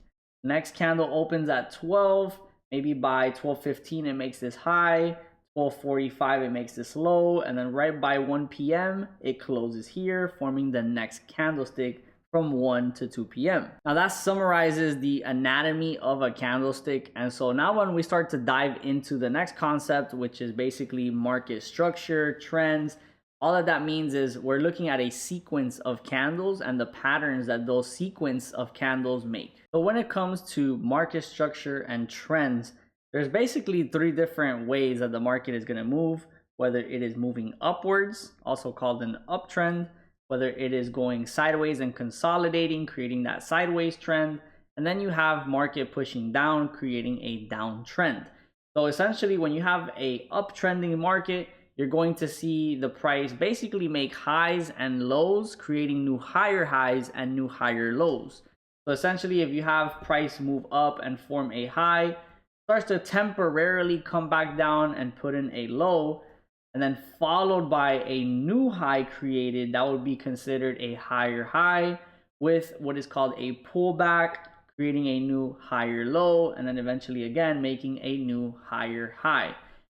Speaker 1: Next candle opens at 12, maybe by 12:15 it makes this high, 12:45 it makes this low, and then right by 1 p.m. it closes here, forming the next candlestick from 1 to 2 p.m. Now that summarizes the anatomy of a candlestick. And so now when we start to dive into the next concept, which is basically market structure, trends, all that means is we're looking at a sequence of candles and the patterns that those sequence of candles make. So when it comes to market structure and trends, there's basically 3 different ways that the market is going to move, whether it is moving upwards, also called an uptrend, whether it is going sideways and consolidating, creating that sideways trend, and then you have market pushing down, creating a downtrend. So essentially, when you have a uptrending market, you're going to see the price basically make highs and lows, creating new higher highs and new higher lows. So essentially, if you have price move up and form a high, starts to temporarily come back down and put in a low, and then followed by a new high created, that would be considered a higher high, with what is called a pullback, creating a new higher low, and then eventually again making a new higher high.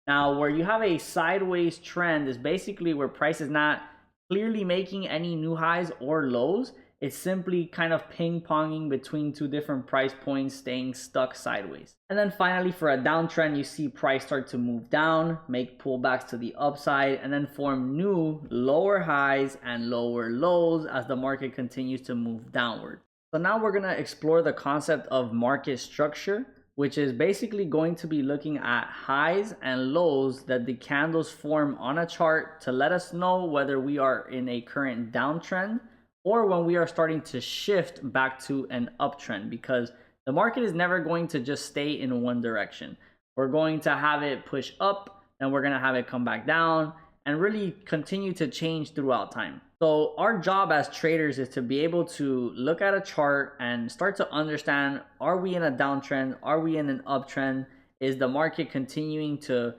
Speaker 1: Now, where you have a sideways trend is basically where price is not clearly making any new highs or lows. It's simply kind of ping-ponging between 2 different price points, staying stuck sideways. And then finally, for a downtrend, you see price start to move down, make pullbacks to the upside, and then form new lower highs and lower lows as the market continues to move downward. So now we're going to explore the concept of market structure, which is basically going to be looking at highs and lows that the candles form on a chart to let us know whether we are in a current downtrend or when we are starting to shift back to an uptrend, because the market is never going to just stay in one direction. We're going to have it push up, then we're going to have it come back down, and really continue to change throughout time. So our job as traders is to be able to look at a chart and start to understand, are we in a downtrend? Are we in an uptrend? Is the market continuing to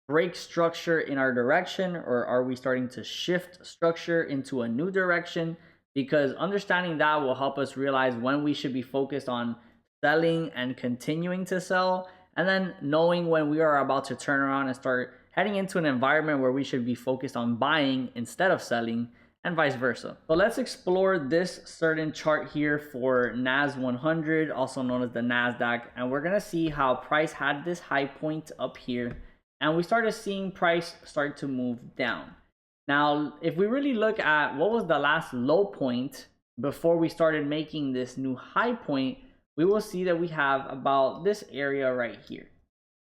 Speaker 1: break structure in our direction, or are we starting to shift structure into a new direction? Because understanding that will help us realize when we should be focused on selling and continuing to sell, and then knowing when we are about to turn around and start heading into an environment where we should be focused on buying instead of selling, and vice versa. So let's explore this certain chart here for NAS 100, also known as the NASDAQ, and we're gonna see how price had this high point up here, and we started seeing price start to move down. Now, if we really look at what was the last low point before we started making this new high point, we will see that we have about this area right here.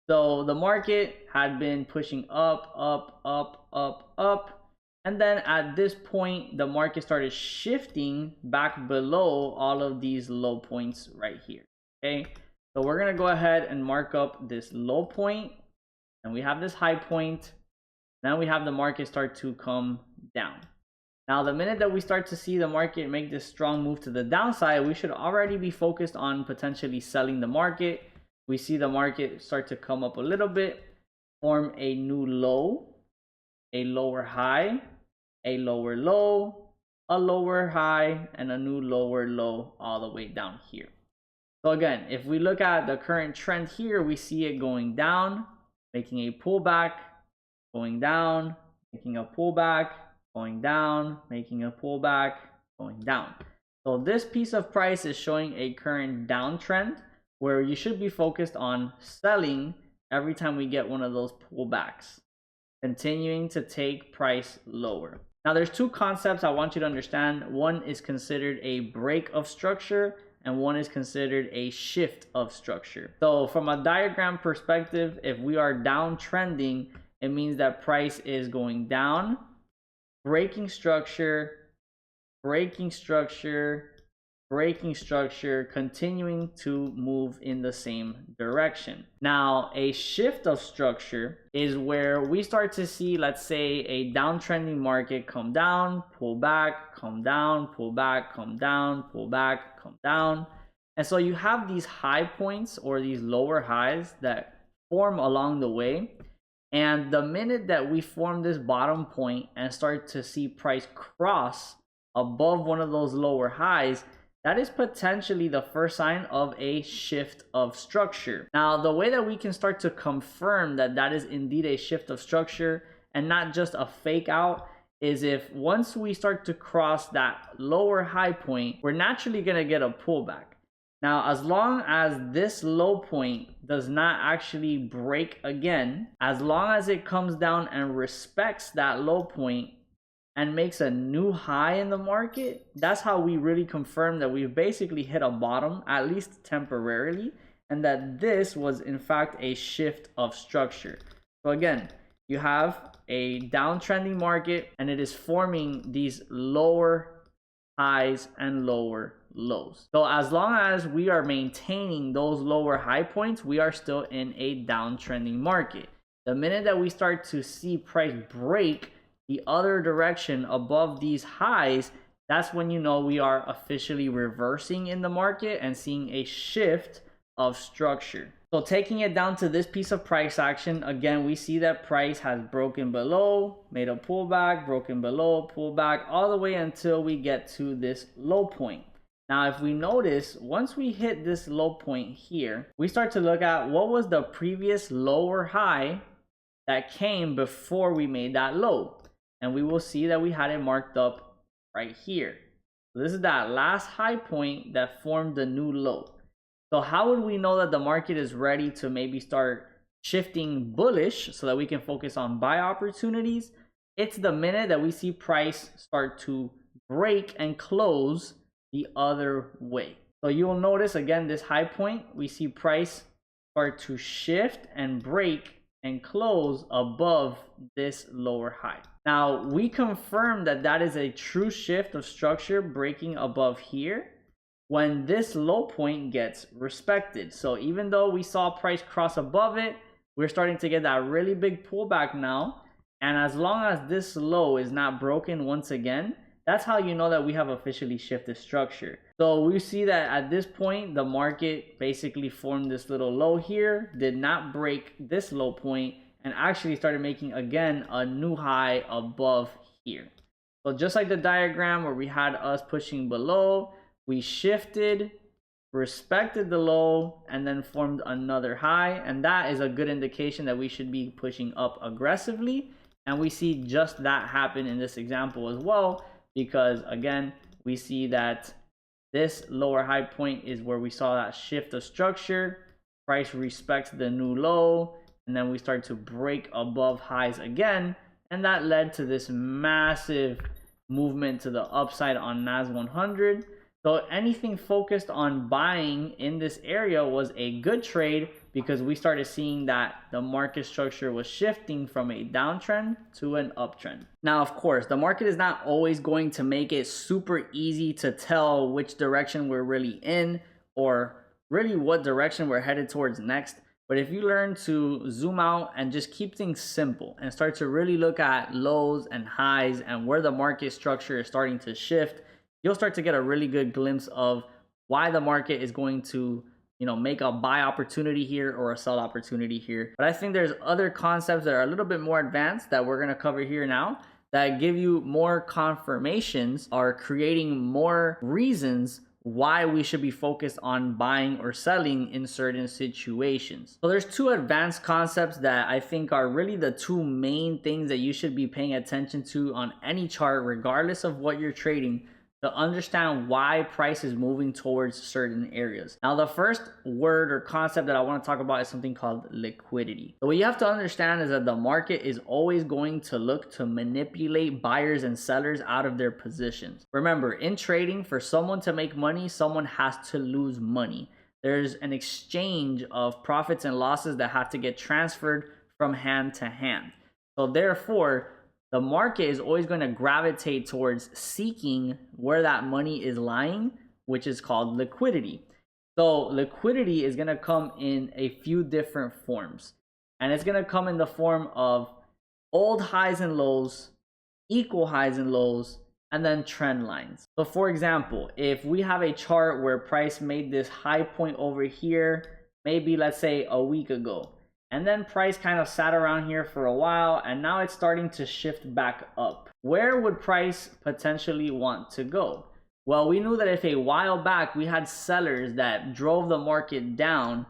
Speaker 1: So the market had been pushing up, up, up, up, up. And then at this point, the market started shifting back below all of these low points right here. Okay, so we're going to go ahead and mark up this low point. And we have this high point. Now we have the market start to come down. Now, the minute that we start to see the market make this strong move to the downside, we should already be focused on potentially selling the market. We see the market start to come up a little bit, form a new low, a lower high, a lower low, a lower high, and a new lower low all the way down here. So again, if we look at the current trend here, we see it going down, making a pullback, going down, making a pullback, going down, making a pullback, going down. So this piece of price is showing a current downtrend where you should be focused on selling every time we get one of those pullbacks, continuing to take price lower. Now there's two concepts I want you to understand. One is considered a break of structure and one is considered a shift of structure. So from a diagram perspective, if we are downtrending, it means that price is going down, breaking structure, breaking structure, breaking structure, continuing to move in the same direction. Now, a shift of structure is where we start to see, let's say, a downtrending market come down, pull back, come down, pull back, come down, pull back, come down. And so you have these high points or these lower highs that form along the way. And the minute that we form this bottom point and start to see price cross above one of those lower highs, that is potentially the first sign of a shift of structure. Now, the way that we can start to confirm that that is indeed a shift of structure and not just a fake out is if once we start to cross that lower high point, we're naturally going to get a pullback. Now, as long as this low point does not actually break again, as long as it comes down and respects that low point and makes a new high in the market, that's how we really confirm that we've basically hit a bottom, at least temporarily, and that this was in fact a shift of structure. So again, you have a downtrending market and it is forming these lower highs and lower lows. So as long as we are maintaining those lower high points, we are still in a downtrending market. The minute that we start to see price break the other direction above these highs, that's when you know we are officially reversing in the market and seeing a shift of structure. So taking it down to this piece of price action, again, we see that price has broken below, made a pullback, broken below, pullback, all the way until we get to this low point. Now, if we notice, once we hit this low point here, we start to look at what was the previous lower high that came before we made that low. And we will see that we had it marked up right here. So this is that last high point that formed the new low. So how would we know that the market is ready to maybe start shifting bullish so that we can focus on buy opportunities? It's the minute that we see price start to break and close the other way. So you will notice again, this high point, we see price start to shift and break and close above this lower high. Now, we confirm that that is a true shift of structure breaking above here when this low point gets respected. So even though we saw price cross above it, we're starting to get that really big pullback now. And as long as this low is not broken once again, that's how you know that we have officially shifted structure. So we see that at this point, the market basically formed this little low here, did not break this low point, and actually started making again a new high above here. So just like the diagram where we had us pushing below, we shifted, respected the low, and then formed another high. And that is a good indication that we should be pushing up aggressively. And we see just that happen in this example as well, because again, we see that this lower high point is where we saw that shift of structure. Price respects the new low, and then we start to break above highs again. And that led to this massive movement to the upside on NAS 100. So anything focused on buying in this area was a good trade, because we started seeing that the market structure was shifting from a downtrend to an uptrend. Now, of course, the market is not always going to make it super easy to tell which direction we're really in, or really what direction we're headed towards next. But if you learn to zoom out and just keep things simple and start to really look at lows and highs and where the market structure is starting to shift, you'll start to get a really good glimpse of why the market is going to, make a buy opportunity here or a sell opportunity here. But I think there's other concepts that are a little bit more advanced that we're going to cover here now that give you more confirmations, are creating more reasons why we should be focused on buying or selling in certain situations. So there's two advanced concepts that I think are really the two main things that you should be paying attention to on any chart, regardless of what you're trading, to understand why price is moving towards certain areas. Now, the first word or concept that I want to talk about is something called liquidity. So what you have to understand is that the market is always going to look to manipulate buyers and sellers out of their positions. Remember, in trading, for someone to make money, someone has to lose money. There's an exchange of profits and losses that have to get transferred from hand to hand. So therefore, the market is always going to gravitate towards seeking where that money is lying, which is called liquidity. So liquidity is going to come in a few different forms. And it's going to come in the form of old highs and lows, equal highs and lows, and then trend lines. So for example, if we have a chart where price made this high point over here, maybe let's say a week ago, and then price kind of sat around here for a while, and now it's starting to shift back up. Where would price potentially want to go? Well, we knew that if a while back we had sellers that drove the market down,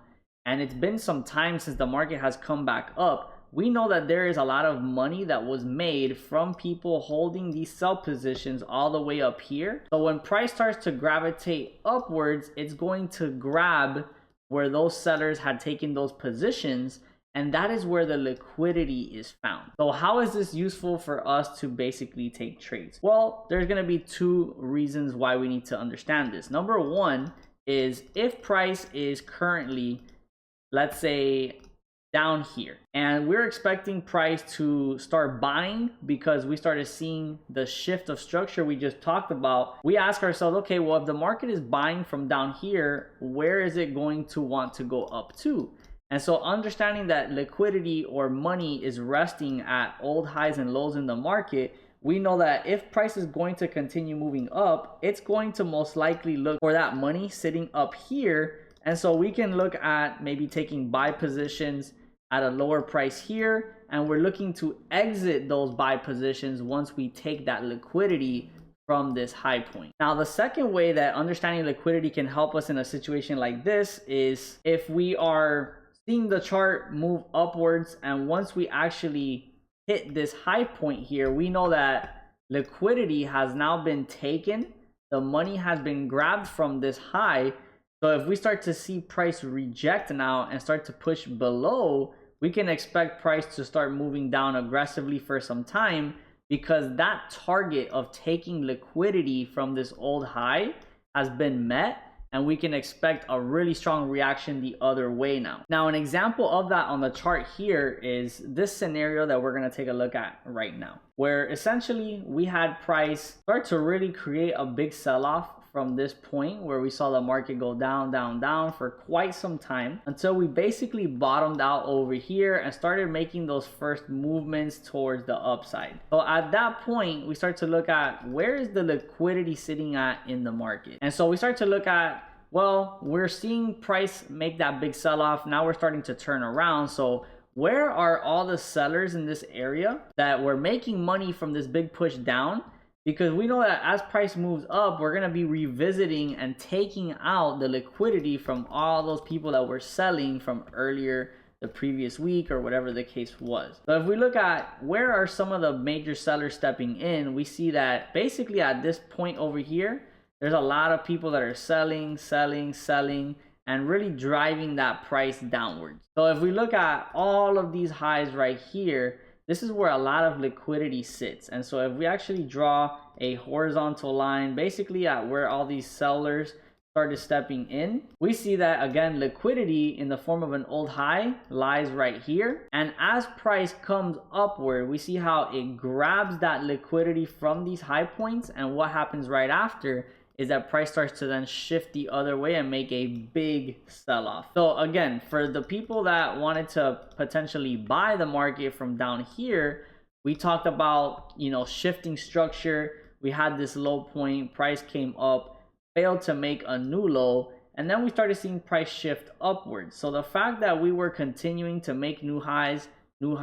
Speaker 1: and it's been some time since the market has come back up, we know that there is a lot of money that was made from people holding these sell positions all the way up here. So when price starts to gravitate upwards, it's going to grab where those sellers had taken those positions, and that is where the liquidity is found. So how is this useful for us to basically take trades? Well, there's going to be two reasons why we need to understand this. Number one is if price is currently, let's say, down here, and we're expecting price to start buying because we started seeing the shift of structure we just talked about, we ask ourselves, okay, well, if the market is buying from down here, where is it going to want to go up to? And so understanding that liquidity or money is resting at old highs and lows in the market, we know that if price is going to continue moving up, it's going to most likely look for that money sitting up here. And so we can look at maybe taking buy positions at a lower price here, and we're looking to exit those buy positions once we take that liquidity from this high point. Now, the second way that understanding liquidity can help us in a situation like this is if we are seeing the chart move upwards, and once we actually hit this high point here, we know that liquidity has now been taken, the money has been grabbed from this high. So if we start to see price reject now and start to push below, we can expect price to start moving down aggressively for some time, because that target of taking liquidity from this old high has been met, and we can expect a really strong reaction the other way now. Now, an example of that on the chart here is this scenario that we're going to take a look at right now, where essentially we had price start to really create a big sell-off from this point where we saw the market go down, down, down for quite some time until we basically bottomed out over here and started making those first movements towards the upside. So at that point, we start to look at where is the liquidity sitting at in the market. And so we start to look at, well, we're seeing price make that big sell-off. Now we're starting to turn around. So where are all the sellers in this area that were making money from this big push down? Because we know that as price moves up, we're going to be revisiting and taking out the liquidity from all those people that were selling from earlier the previous week or whatever the case was. So if we look at where are some of the major sellers stepping in, we see that basically at this point over here, there's a lot of people that are selling, and really driving that price downwards. So if we look at all of these highs right here, this is where a lot of liquidity sits. And so if we actually draw a horizontal line basically at where all these sellers started stepping in, we see that again liquidity in the form of an old high lies right here. And as price comes upward, we see how it grabs that liquidity from these high points, and what happens right after is that price starts to then shift the other way and make a big sell-off. So again, for the people that wanted to potentially buy the market from down here, we talked about, shifting structure. We had this low point, price came up, failed to make a new low, and then we started seeing price shift upwards. So the fact that we were continuing to make new highs, we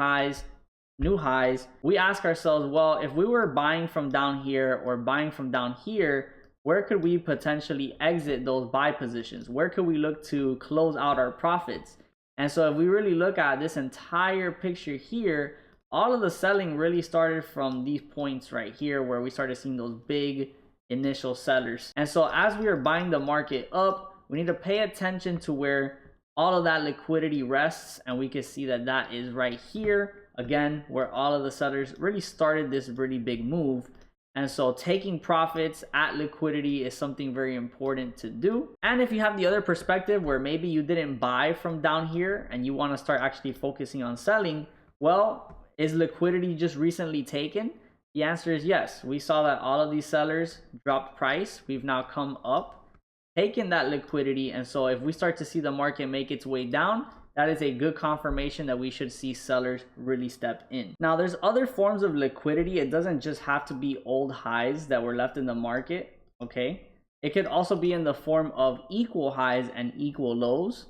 Speaker 1: ask ourselves, well, if we were buying from down here or buying from down here, where could we potentially exit those buy positions? Where could we look to close out our profits? And so if we really look at this entire picture here, all of the selling really started from these points right here where we started seeing those big initial sellers. And so as we are buying the market up, we need to pay attention to where all of that liquidity rests, and we can see that that is right here, again, where all of the sellers really started this really big move. And so taking profits at liquidity is something very important to do. And if you have the other perspective where maybe you didn't buy from down here and you want to start actually focusing on selling, well, is liquidity just recently taken? The answer is yes. We saw that all of these sellers dropped price. We've now come up, taken that liquidity. And so if we start to see the market make its way down, that is a good confirmation that we should see sellers really step in. Now, there's other forms of liquidity. It doesn't just have to be old highs that were left in the market, okay? It could also be in the form of equal highs and equal lows.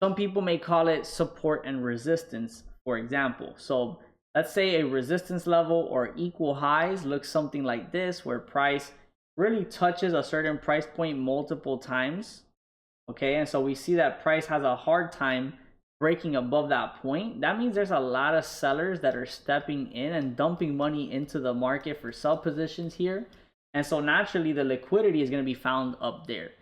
Speaker 1: Some people may call it support and resistance, for example. So let's say a resistance level or equal highs looks something like this, where price really touches a certain price point multiple times, okay? And so we see that price has a hard time breaking above that point. That means there's a lot of sellers that are stepping in and dumping money into the market for sell positions here. And so naturally the liquidity is going to be found up there.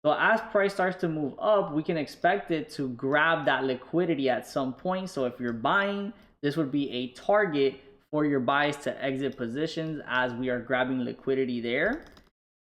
Speaker 1: So as price starts to move up, we can expect it to grab that liquidity at some point. So if you're buying, this would be a target for your buys to exit positions as we are grabbing liquidity there.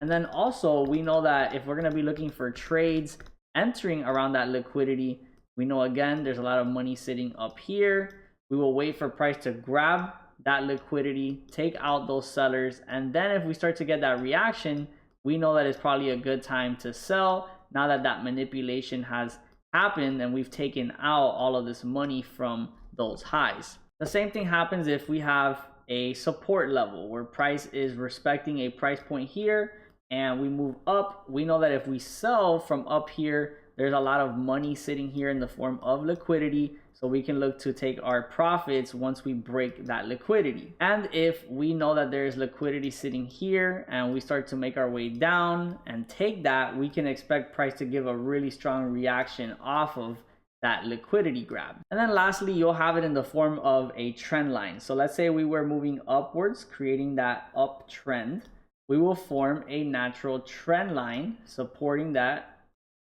Speaker 1: And then also we know that if we're going to be looking for trades entering around that liquidity, we know again there's a lot of money sitting up here. We will wait for price to grab that liquidity, take out those sellers, and then if we start to get that reaction, we know that it's probably a good time to sell now that that manipulation has happened and we've taken out all of this money from those highs. The same thing happens if we have a support level where price is respecting a price point here and we move up. We know that if we sell from up here, there's a lot of money sitting here in the form of liquidity, so we can look to take our profits once we break that liquidity. And if we know that there's liquidity sitting here and we start to make our way down and take that, we can expect price to give a really strong reaction off of that liquidity grab. And then lastly, you'll have it in the form of a trend line. So let's say we were moving upwards, creating that uptrend. We will form a natural trend line supporting that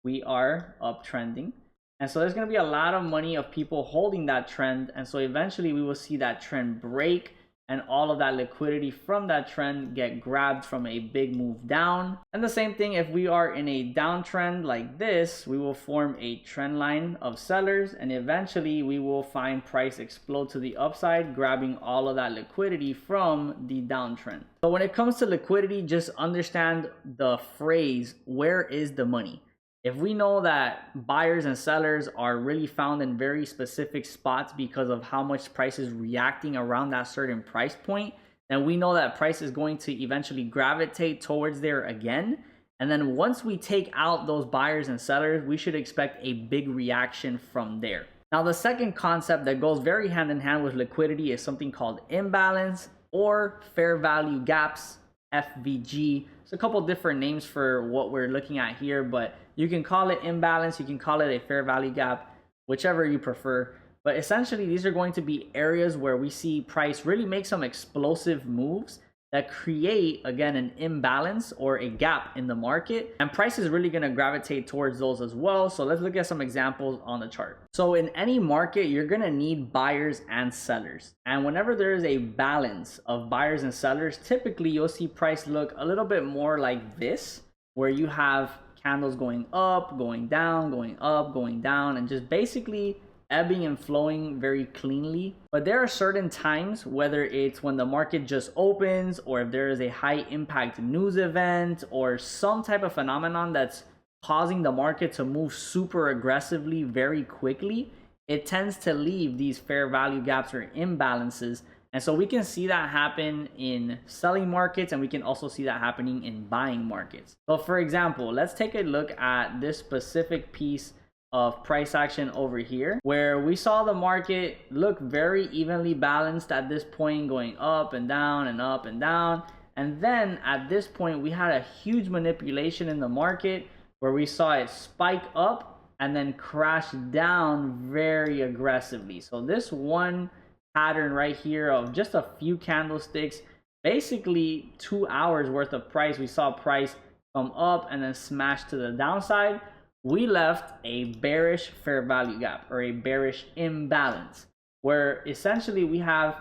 Speaker 1: we are uptrending. And so there's going to be a lot of money of people holding that trend. And so eventually we will see that trend break and all of that liquidity from that trend get grabbed from a big move down. And the same thing, if we are in a downtrend like this, we will form a trend line of sellers, and eventually we will find price explode to the upside, grabbing all of that liquidity from the downtrend. So when it comes to liquidity, just understand the phrase, where is the money? If we know that buyers and sellers are really found in very specific spots because of how much price is reacting around that certain price point, then we know that price is going to eventually gravitate towards there again. And then once we take out those buyers and sellers, we should expect a big reaction from there. Now, the second concept that goes very hand in hand with liquidity is something called imbalance or fair value gaps, FVG. It's a couple different names for what we're looking at here, but you can call it imbalance, you can call it a fair value gap, whichever you prefer. But essentially, these are going to be areas where we see price really make some explosive moves that create, again, an imbalance or a gap in the market. And price is really going to gravitate towards those as well. So let's look at some examples on the chart. So in any market, you're going to need buyers and sellers. And whenever there is a balance of buyers and sellers, typically you'll see price look a little bit more like this, where you have candles going up, going down, going up, going down, and just basically ebbing and flowing very cleanly. But there are certain times, whether it's when the market just opens, or if there is a high impact news event or some type of phenomenon that's causing the market to move super aggressively very quickly, it tends to leave these fair value gaps or imbalances. And so we can see that happen in selling markets, and we can also see that happening in buying markets. So for example, let's take a look at this specific piece of price action over here, where we saw the market look very evenly balanced at this point, going up and down and up and down. And then at this point, we had a huge manipulation in the market where we saw it spike up and then crash down very aggressively. So this one pattern right here of just a few candlesticks, basically 2 hours worth of price, we saw price come up and then smash to the downside. We left a bearish fair value gap or a bearish imbalance, where essentially we have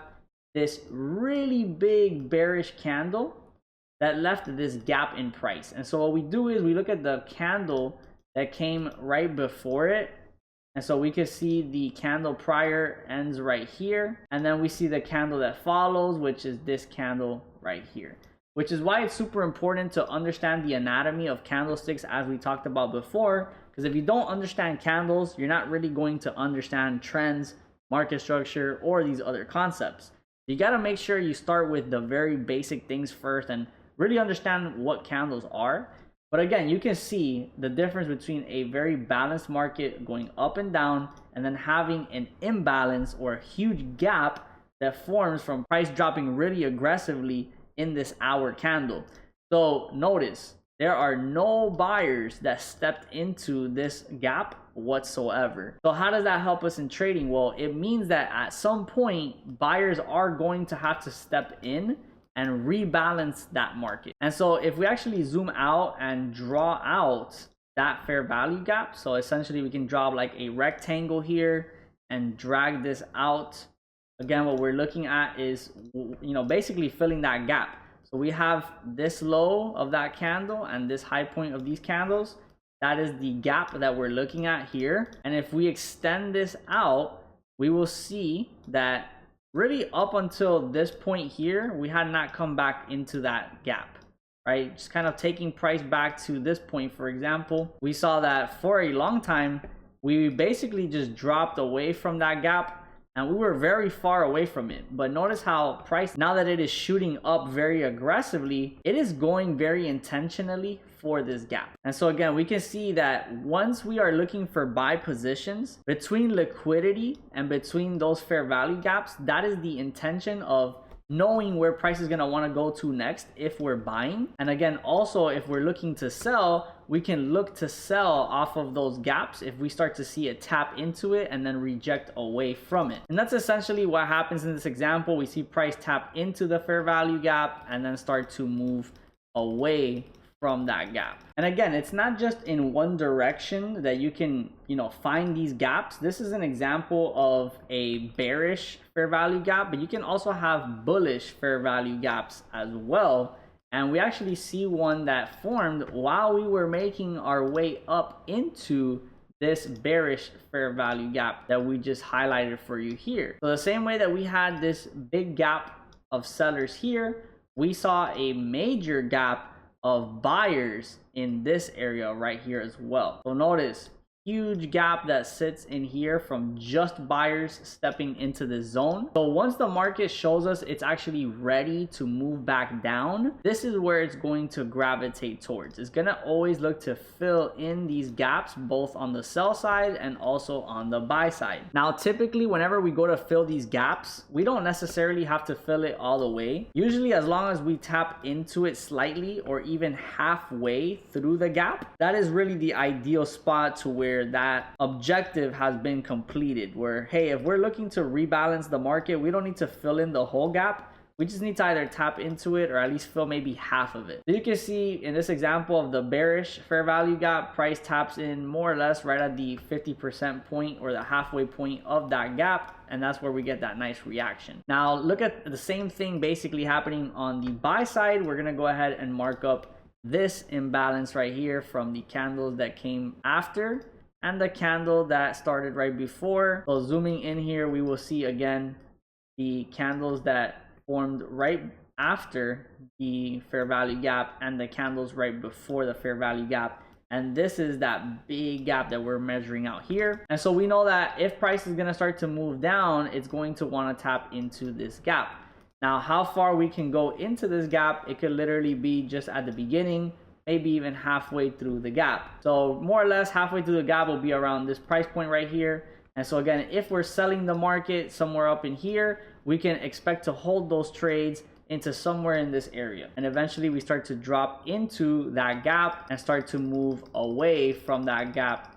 Speaker 1: this really big bearish candle that left this gap in price. And so what we do is we look at the candle that came right before it. And so we can see the candle prior ends right here. And then we see the candle that follows, which is this candle right here. Which is why it's super important to understand the anatomy of candlesticks, as we talked about before. Because if you don't understand candles, you're not really going to understand trends, market structure, or these other concepts. You got to make sure you start with the very basic things first and really understand what candles are. But again, you can see the difference between a very balanced market going up and down, and then having an imbalance or a huge gap that forms from price dropping really aggressively in this hour candle. So notice there are no buyers that stepped into this gap whatsoever. So how does that help us in trading? Well, it means that at some point buyers are going to have to step in and rebalance that market. And so if we actually zoom out and draw out that fair value gap, so essentially we can draw like a rectangle here and drag this out. Again, what we're looking at is, basically filling that gap. So we have this low of that candle and this high point of these candles. That is the gap that we're looking at here. And if we extend this out, we will see that really up until this point here, we had not come back into that gap, right? Just kind of taking price back to this point, for example, we saw that for a long time, we basically just dropped away from that gap. And we were very far away from it. But notice how price, now that it is shooting up very aggressively, it is going very intentionally for this gap. And so again, we can see that once we are looking for buy positions between liquidity and between those fair value gaps, that is the intention of knowing where price is going to want to go to next if we're buying. And again, also if we're looking to sell, we can look to sell off of those gaps if we start to see it tap into it and then reject away from it. And that's essentially what happens in this example. We see price tap into the fair value gap and then start to move away from that gap. And again, it's not just in one direction that you can, find these gaps. This is an example of a bearish fair value gap, but you can also have bullish fair value gaps as well. And we actually see one that formed while we were making our way up into this bearish fair value gap that we just highlighted for you here. So the same way that we had this big gap of sellers here, we saw a major gap of buyers in this area right here as well. So notice, huge gap that sits in here from just buyers stepping into the zone. So once the market shows us it's actually ready to move back down, this is where it's going to gravitate towards. It's gonna always look to fill in these gaps, both on the sell side and also on the buy side. Now, typically whenever we go to fill these gaps, we don't necessarily have to fill it all the way. Usually, as long as we tap into it slightly or even halfway through the gap, that is really the ideal spot to where that objective has been completed, where, hey, if we're looking to rebalance the market, we don't need to fill in the whole gap. We just need to either tap into it or at least fill maybe half of it. So you can see in this example of the bearish fair value gap, price taps in more or less right at the 50% point or the halfway point of that gap, and that's where we get that nice reaction. Now look at the same thing basically happening on the buy side. We're gonna go ahead and mark up this imbalance right here from the candles that came after and the candle that started right before. So zooming in here, we will see again the candles that formed right after the fair value gap and the candles right before the fair value gap. And this is that big gap that we're measuring out here. And so we know that if price is gonna start to move down, it's going to wanna tap into this gap. Now, how far we can go into this gap, it could literally be just at the beginning, maybe even halfway through the gap. So more or less halfway through the gap will be around this price point right here. And so again, if we're selling the market somewhere up in here, we can expect to hold those trades into somewhere in this area. And eventually we start to drop into that gap and start to move away from that gap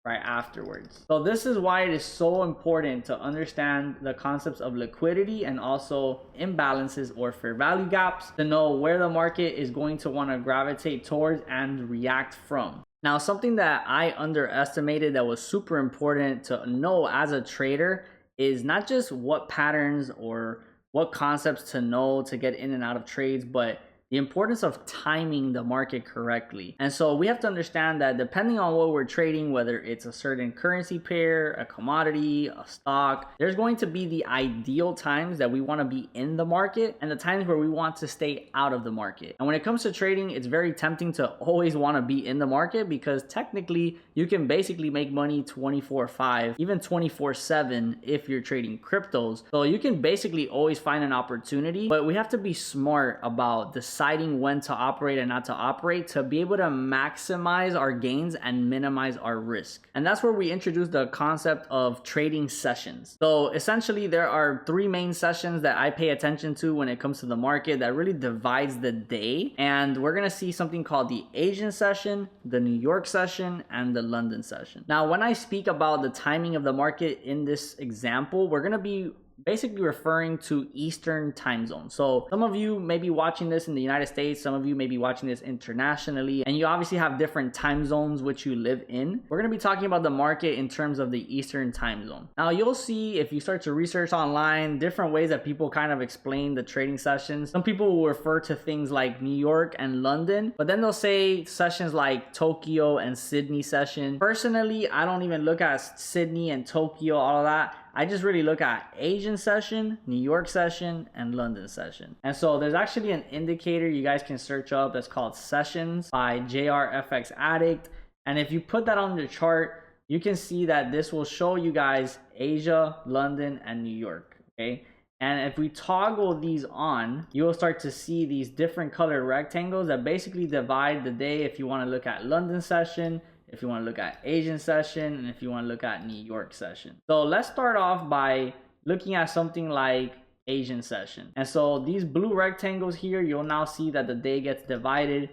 Speaker 1: right afterwards. So this is why it is so important to understand the concepts of liquidity and also imbalances or fair value gaps to know where the market is going to want to gravitate towards and react from. Now, something that I underestimated that was super important to know as a trader is not just what patterns or what concepts to know to get in and out of trades, but the importance of timing the market correctly. And so we have to understand that depending on what we're trading, whether it's a certain currency pair, a commodity, a stock, there's going to be the ideal times that we want to be in the market and the times where we want to stay out of the market. And when it comes to trading, it's very tempting to always want to be in the market because technically you can basically make money 24/5, even 24/7 if you're trading cryptos. So you can basically always find an opportunity, but we have to be smart about deciding when to operate and not to operate to be able to maximize our gains and minimize our risk. And that's where we introduce the concept of trading sessions. So essentially there are three main sessions that I pay attention to when it comes to the market that really divides the day. And we're going to see something called the Asian session, the New York session, and the London session. Now, when I speak about the timing of the market in this example, we're going to be basically referring to Eastern time zone. So some of you may be watching this in the United States, some of you may be watching this internationally, and you obviously have different time zones which you live in. We're going to be talking about the market in terms of the Eastern time zone. Now you'll see if you start to research online, different ways that people kind of explain the trading sessions. Some people will refer to things like New York and London, but then they'll say sessions like Tokyo and Sydney session. Personally, I don't even look at Sydney and Tokyo, all of that. I just really look at Asian session, New York session, and London session. And so there's actually an indicator you guys can search up that's called Sessions by JRFX Addict. And if you put that on the chart, you can see that this will show you guys Asia, London, and New York, okay? And if we toggle these on, you will start to see these different colored rectangles that basically divide the day if you want to look at London session, if you want to look at Asian session, and if you want to look at New York session. So let's start off by looking at something like Asian session. And so these blue rectangles here, you'll now see that the day gets divided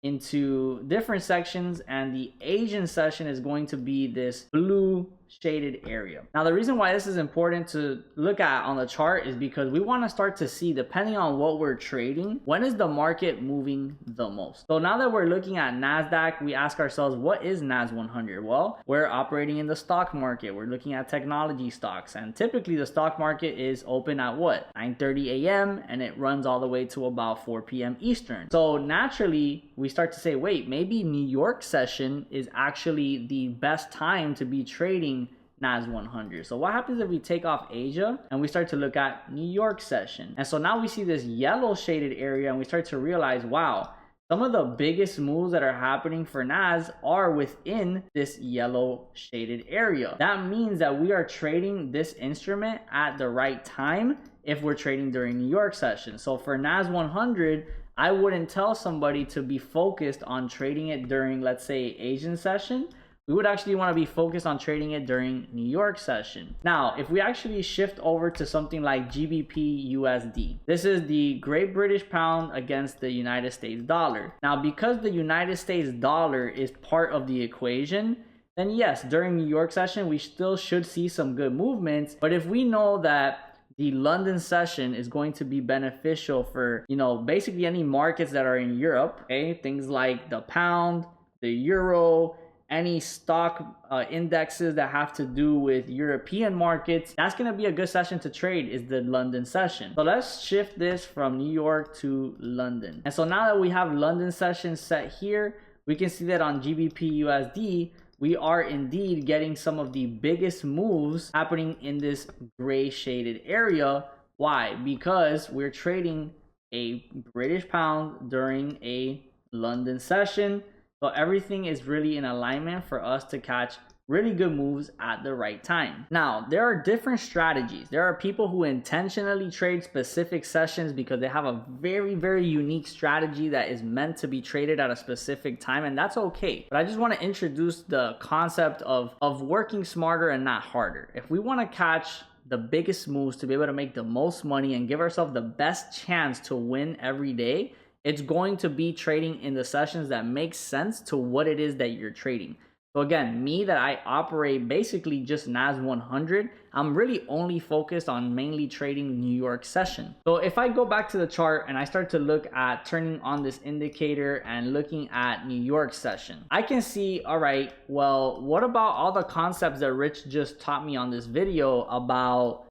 Speaker 1: into different sections, and the Asian session is going to be this blue shaded area. Now, the reason why this is important to look at on the chart is because we want to start to see, depending on what we're trading, when is the market moving the most. So now that we're looking at NASDAQ, we ask ourselves, what is NAS 100? Well, we're operating in the stock market. We're looking at technology stocks, and typically the stock market is open at what? 9:30 a.m. and it runs all the way to about 4 p.m. Eastern. So naturally, we start to say, wait, maybe New York session is actually the best time to be trading NAS 100. So what happens if we take off Asia and we start to look at New York session? And so now we see this yellow shaded area and we start to realize, wow, some of the biggest moves that are happening for NAS are within this yellow shaded area. That means that we are trading this instrument at the right time if we're trading during New York session. So for NAS 100, I wouldn't tell somebody to be focused on trading it during, let's say, Asian session. We would actually want to be focused on trading it during New York session. Now, if we actually shift over to something like GBP USD, this is the Great British Pound against the United States dollar. Now, because the United States dollar is part of the equation, then yes, during New York session, we still should see some good movements. But if we know that the London session is going to be beneficial for, basically any markets that are in Europe, okay, things like the pound, the euro, any stock indexes that have to do with European markets, that's going to be a good session to trade, is the London session. So let's shift this from New York to London. And so now that we have London session set here, we can see that on GBP USD, we are indeed getting some of the biggest moves happening in this gray shaded area. Why? Because we're trading a British pound during a London session. So everything is really in alignment for us to catch really good moves at the right time. Now, there are different strategies. There are people who intentionally trade specific sessions because they have a very, very unique strategy that is meant to be traded at a specific time, and that's okay. But I just want to introduce the concept of working smarter and not harder. If we want to catch the biggest moves to be able to make the most money and give ourselves the best chance to win every day, it's going to be trading in the sessions that make sense to what it is that you're trading. So again, me that I operate basically just NAS 100, I'm really only focused on mainly trading New York session. So if I go back to the chart and I start to look at turning on this indicator and looking at New York session, I can see, all right, well, what about all the concepts that Rich just taught me on this video about,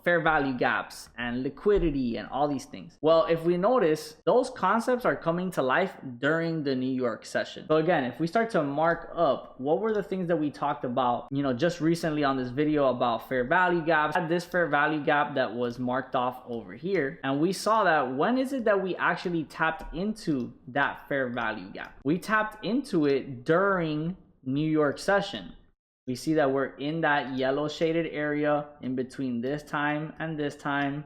Speaker 1: fair value gaps and liquidity and all these things? Well, if we notice, those concepts are coming to life during the New York session. So again, if we start to mark up, what were the things that we talked about, just recently on this video about fair value gaps? I had this fair value gap that was marked off over here, and we saw that when is it that we actually tapped into that fair value gap? We tapped into it during New York session. We see that we're in that yellow shaded area in between this time and this time.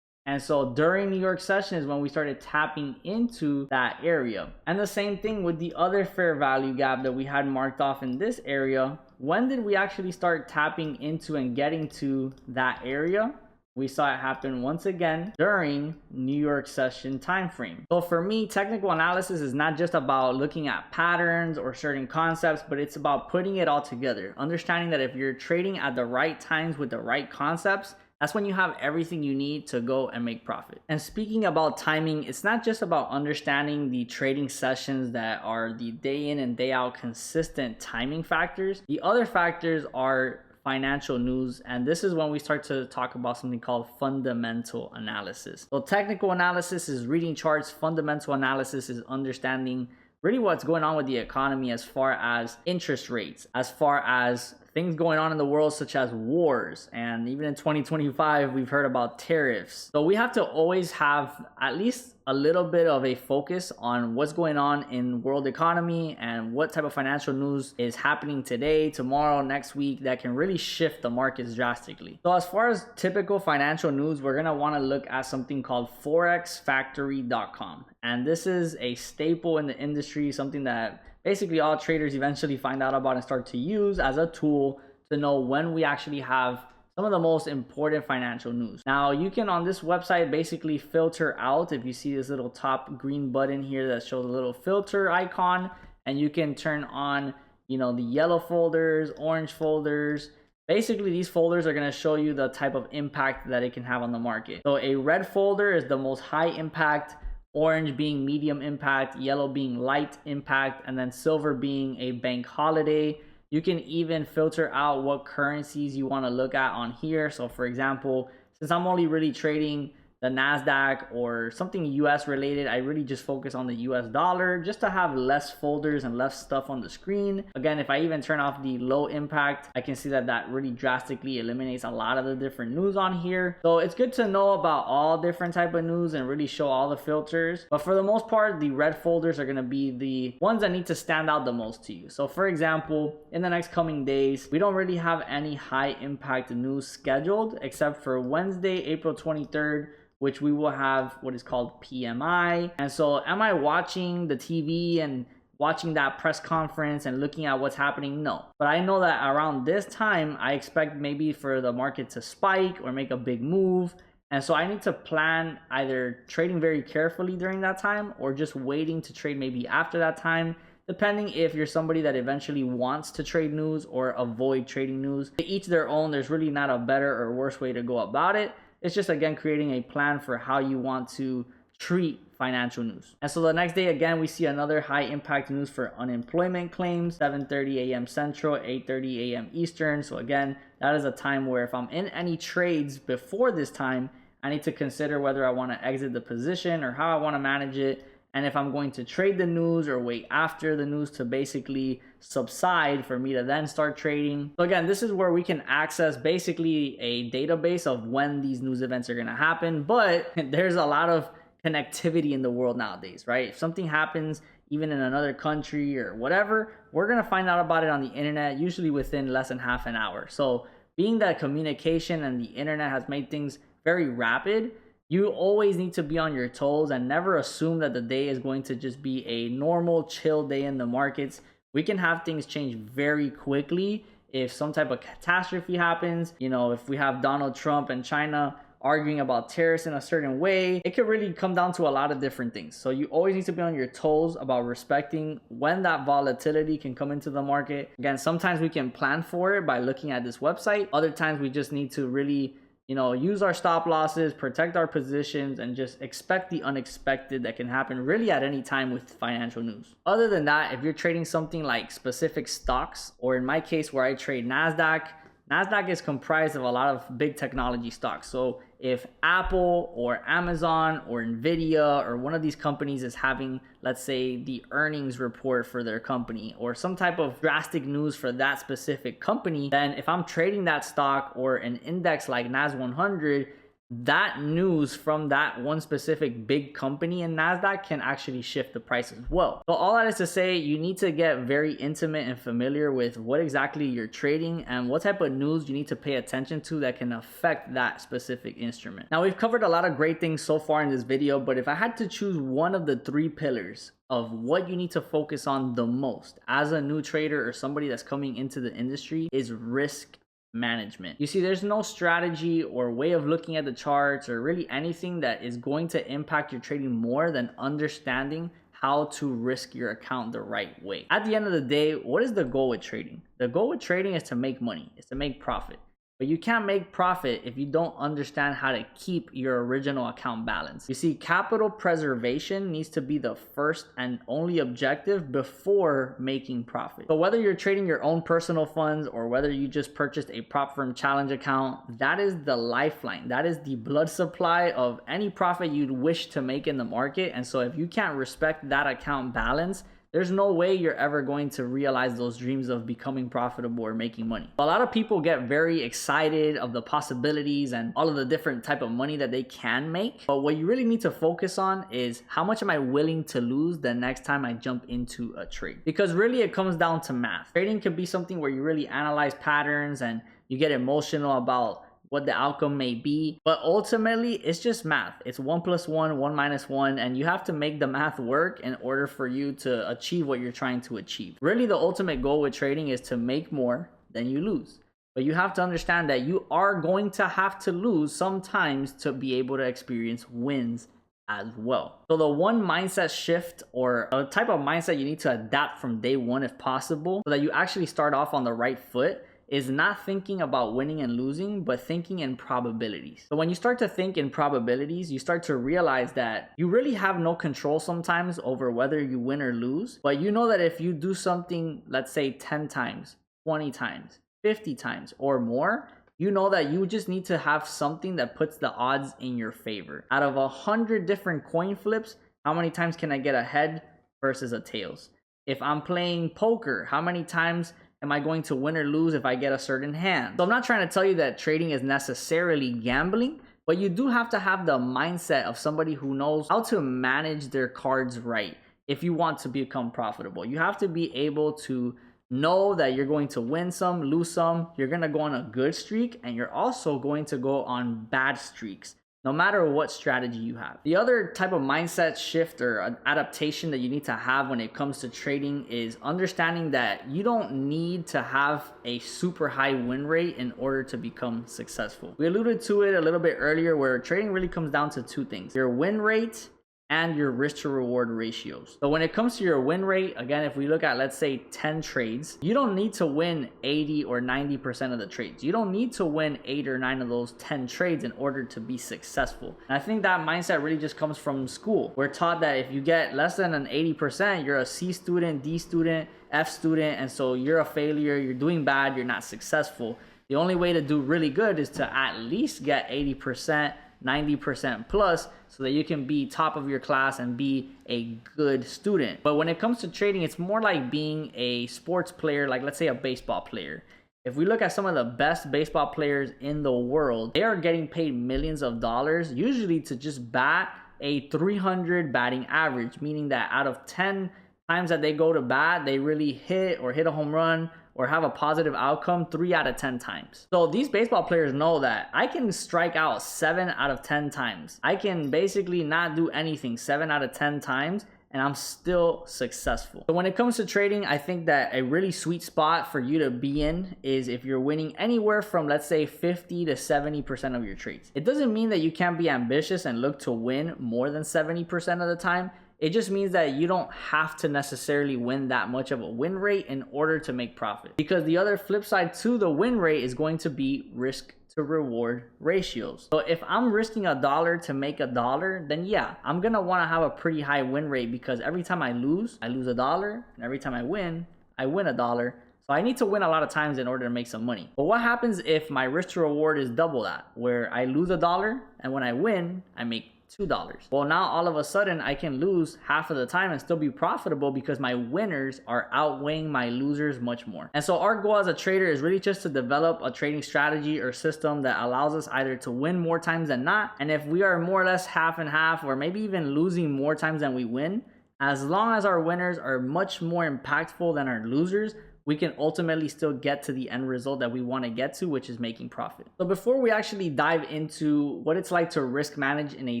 Speaker 1: And so during New York session is when we started tapping into that area. And the same thing with the other fair value gap that we had marked off in this area. When did we actually start tapping into and getting to that area? We saw it happen once again during New York session time frame. So for me, technical analysis is not just about looking at patterns or certain concepts, but it's about putting it all together. Understanding that if you're trading at the right times with the right concepts, that's when you have everything you need to go and make profit. And speaking about timing, it's not just about understanding the trading sessions that are the day in and day out consistent timing factors. The other factors are financial news, and this is when we start to talk about something called fundamental analysis. So technical analysis is reading charts. Fundamental analysis is understanding really what's going on with the economy as far as interest rates, as far as things going on in the world such as wars, and even in 2025 we've heard about tariffs. So we have to always have at least a little bit of a focus on what's going on in world economy and what type of financial news is happening today, tomorrow, next week that can really shift the markets drastically. So as far as typical financial news, we're going to want to look at something called ForexFactory.com, and this is a staple in the industry, something that basically all traders eventually find out about and start to use as a tool to know when we actually have some of the most important financial news. Now, you can on this website basically filter out, if you see this little top green button here that shows a little filter icon, and you can turn on, the yellow folders, orange folders, Basically, these folders are going to show you the type of impact that it can have on the market. So a red folder is the most high impact, orange being medium impact, yellow being light impact, and then silver being a bank holiday. You can even filter out what currencies you want to look at on here. So for example, since I'm only really trading the NASDAQ or something US related, I really just focus on the US dollar just to have less folders and less stuff on the screen. Again, if I even turn off the low impact, I can see that that really drastically eliminates a lot of the different news on here. So it's good to know about all different type of news and really show all the filters. But for the most part, the red folders are going to be the ones that need to stand out the most to you. So for example, in the next coming days, we don't really have any high impact news scheduled except for Wednesday, April 23rd, which we will have what is called PMI. And so am I watching the TV and watching that press conference and looking at what's happening? No. But I know that around this time, I expect maybe for the market to spike or make a big move. And so I need to plan either trading very carefully during that time or just waiting to trade maybe after that time, depending if you're somebody that eventually wants to trade news or avoid trading news. To each their own, there's really not a better or worse way to go about it. It's just, again, creating a plan for how you want to treat financial news. And so the next day, again, we see another high impact news for unemployment claims, 7:30 a.m. Central, 8:30 a.m. Eastern. So again, that is a time where if I'm in any trades before this time, I need to consider whether I want to exit the position or how I want to manage it. And if I'm going to trade the news or wait after the news to basically subside for me to then start trading. So again, this is where we can access basically a database of when these news events are going to happen. But there's a lot of connectivity in the world nowadays, right? If something happens even in another country or whatever, we're going to find out about it on the internet, usually within less than half an hour. So being that communication and the internet has made things very rapid, you always need to be on your toes and never assume that the day is going to just be a normal, chill day in the markets. We can have things change very quickly if some type of catastrophe happens. You know, if we have Donald Trump and China arguing about tariffs in a certain way, it could really come down to a lot of different things. So you always need to be on your toes about respecting when that volatility can come into the market. Again, sometimes we can plan for it by looking at this website. Other times we just need to really use our stop losses, protect our positions, and just expect the unexpected that can happen really at any time with financial news. Other than that, if you're trading something like specific stocks, or in my case where I trade NASDAQ is comprised of a lot of big technology stocks. So if Apple or Amazon or Nvidia or one of these companies is having, let's say, the earnings report for their company or some type of drastic news for that specific company, then if I'm trading that stock or an index like NAS 100, that news from that one specific big company in NASDAQ can actually shift the price as well. So all that is to say, you need to get very intimate and familiar with what exactly you're trading and what type of news you need to pay attention to that can affect that specific instrument. Now, we've covered a lot of great things so far in this video, but if I had to choose one of the three pillars of what you need to focus on the most as a new trader or somebody that's coming into the industry, is risk management. You see, there's no strategy or way of looking at the charts or really anything that is going to impact your trading more than understanding how to risk your account the right way. At the end of the day, what is the goal with trading? The goal with trading is to make money, is to make profit. But you can't make profit if you don't understand how to keep your original account balance. You see, capital preservation needs to be the first and only objective before making profit. So whether you're trading your own personal funds or whether you just purchased a prop firm challenge account, that is the lifeline. That is the blood supply of any profit you'd wish to make in the market. And so if you can't respect that account balance, there's no way you're ever going to realize those dreams of becoming profitable or making money. A lot of people get very excited of the possibilities and all of the different type of money that they can make. But what you really need to focus on is how much am I willing to lose the next time I jump into a trade? Because really it comes down to math. Trading could be something where you really analyze patterns and you get emotional about what the outcome may be, but ultimately it's just math. It's 1 + 1, 1 - 1, and you have to make the math work in order for you to achieve what you're trying to achieve. Really, the ultimate goal with trading is to make more than you lose. But you have to understand that you are going to have to lose sometimes to be able to experience wins as well. So the one mindset shift or a type of mindset you need to adapt from day one if possible, so that you actually start off on the right foot, is not thinking about winning and losing, but thinking in probabilities. So when you start to think in probabilities, you start to realize that you really have no control sometimes over whether you win or lose. But you know that if you do something, let's say 10 times, 20 times, 50 times or more, you know that you just need to have something that puts the odds in your favor. Out of 100 different coin flips, how many times can I get a head versus a tails? If I'm playing poker, how many times am I going to win or lose if I get a certain hand? So I'm not trying to tell you that trading is necessarily gambling, but you do have to have the mindset of somebody who knows how to manage their cards right. If you want to become profitable, you have to be able to know that you're going to win some, lose some, you're going to go on a good streak, and you're also going to go on bad streaks, no matter what strategy you have. The other type of mindset shift or adaptation that you need to have when it comes to trading is understanding that you don't need to have a super high win rate in order to become successful. We alluded to it a little bit earlier, where trading really comes down to two things: your win rate and your risk to reward ratios. So when it comes to your win rate, again, if we look at, let's say 10 trades, you don't need to win 80 or 90% of the trades. You don't need to win 8 or 9 of those 10 trades in order to be successful. And I think that mindset really just comes from school. We're taught that if you get less than an 80%, you're a C student, D student, F student, and so you're a failure, you're doing bad, you're not successful. The only way to do really good is to at least get 80%, 90% plus, so that you can be top of your class and be a good student. But when it comes to trading, it's more like being a sports player, like let's say a baseball player. If we look at some of the best baseball players in the world, they are getting paid millions of dollars, usually to just bat a 300 batting average, meaning that out of 10 times that they go to bat, they really hit a home run or have a positive outcome 3 out of 10 times. So these baseball players know that I can strike out 7 out of 10 times. I can basically not do anything 7 out of 10 times, and I'm still successful. So when it comes to trading, I think that a really sweet spot for you to be in is if you're winning anywhere from, let's say, 50 to 70% of your trades. It doesn't mean that you can't be ambitious and look to win more than 70% of the time. It just means that you don't have to necessarily win that much of a win rate in order to make profit. Because the other flip side to the win rate is going to be risk to reward ratios. So if I'm risking $1 to make $1, then yeah, I'm gonna wanna have a pretty high win rate, because every time I lose $1, and every time I win $1. So I need to win a lot of times in order to make some money. But what happens if my risk to reward is double that, where I lose $1 and when I win, I make $2? Well, now all of a sudden I can lose half of the time and still be profitable, because my winners are outweighing my losers much more. And so our goal as a trader is really just to develop a trading strategy or system that allows us either to win more times than not, and if we are more or less half and half, or maybe even losing more times than we win, as long as our winners are much more impactful than our losers, we can ultimately still get to the end result that we want to get to, which is making profit. So before we actually dive into what it's like to risk manage in a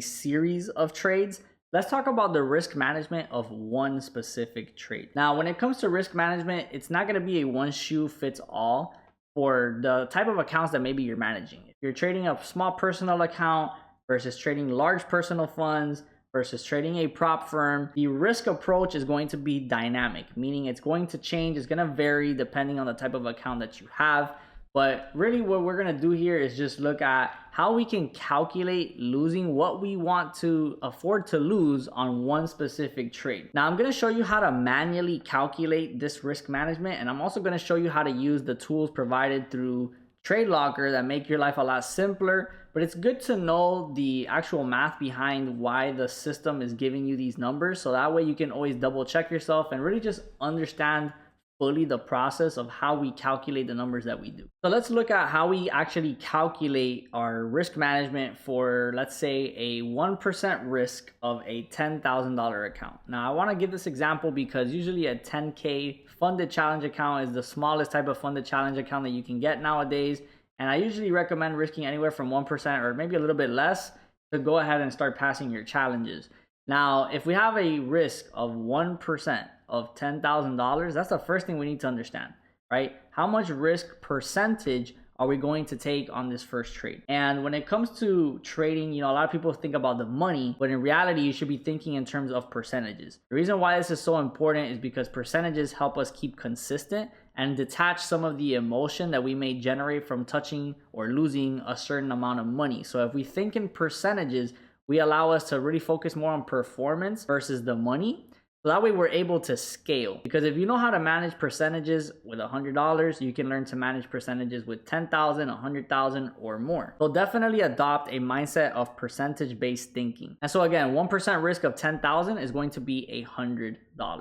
Speaker 1: series of trades, let's talk about the risk management of one specific trade. Now, when it comes to risk management, it's not going to be a one shoe fits all for the type of accounts that maybe you're managing. If you're trading a small personal account versus trading large personal funds, versus trading a prop firm, the risk approach is going to be dynamic, meaning it's going to change, it's going to vary depending on the type of account that you have. But really what we're going to do here is just look at how we can calculate losing what we want to afford to lose on one specific trade. Now I'm going to show you how to manually calculate this risk management, and I'm also going to show you how to use the tools provided through Tradelocker that make your life a lot simpler. But it's good to know the actual math behind why the system is giving you these numbers, so that way you can always double check yourself and really just understand fully the process of how we calculate the numbers that we do. So let's look at how we actually calculate our risk management for, let's say, a 1% risk of a $10,000 account. Now I want to give this example because usually a 10K funded challenge account is the smallest type of funded challenge account that you can get nowadays. And I usually recommend risking anywhere from 1% or maybe a little bit less to go ahead and start passing your challenges. Now, if we have a risk of 1% of $10,000, that's the first thing we need to understand, right? How much risk percentage are we going to take on this first trade? And when it comes to trading, you know, a lot of people think about the money, but in reality, you should be thinking in terms of percentages. The reason why this is so important is because percentages help us keep consistent and detach some of the emotion that we may generate from touching or losing a certain amount of money. So if we think in percentages, we allow us to really focus more on performance versus the money. So that way we're able to scale, because if you know how to manage percentages with $100, you can learn to manage percentages with 10,000, 100,000 or more. So definitely adopt a mindset of percentage-based thinking. And so again, 1% risk of 10,000 is going to be $100.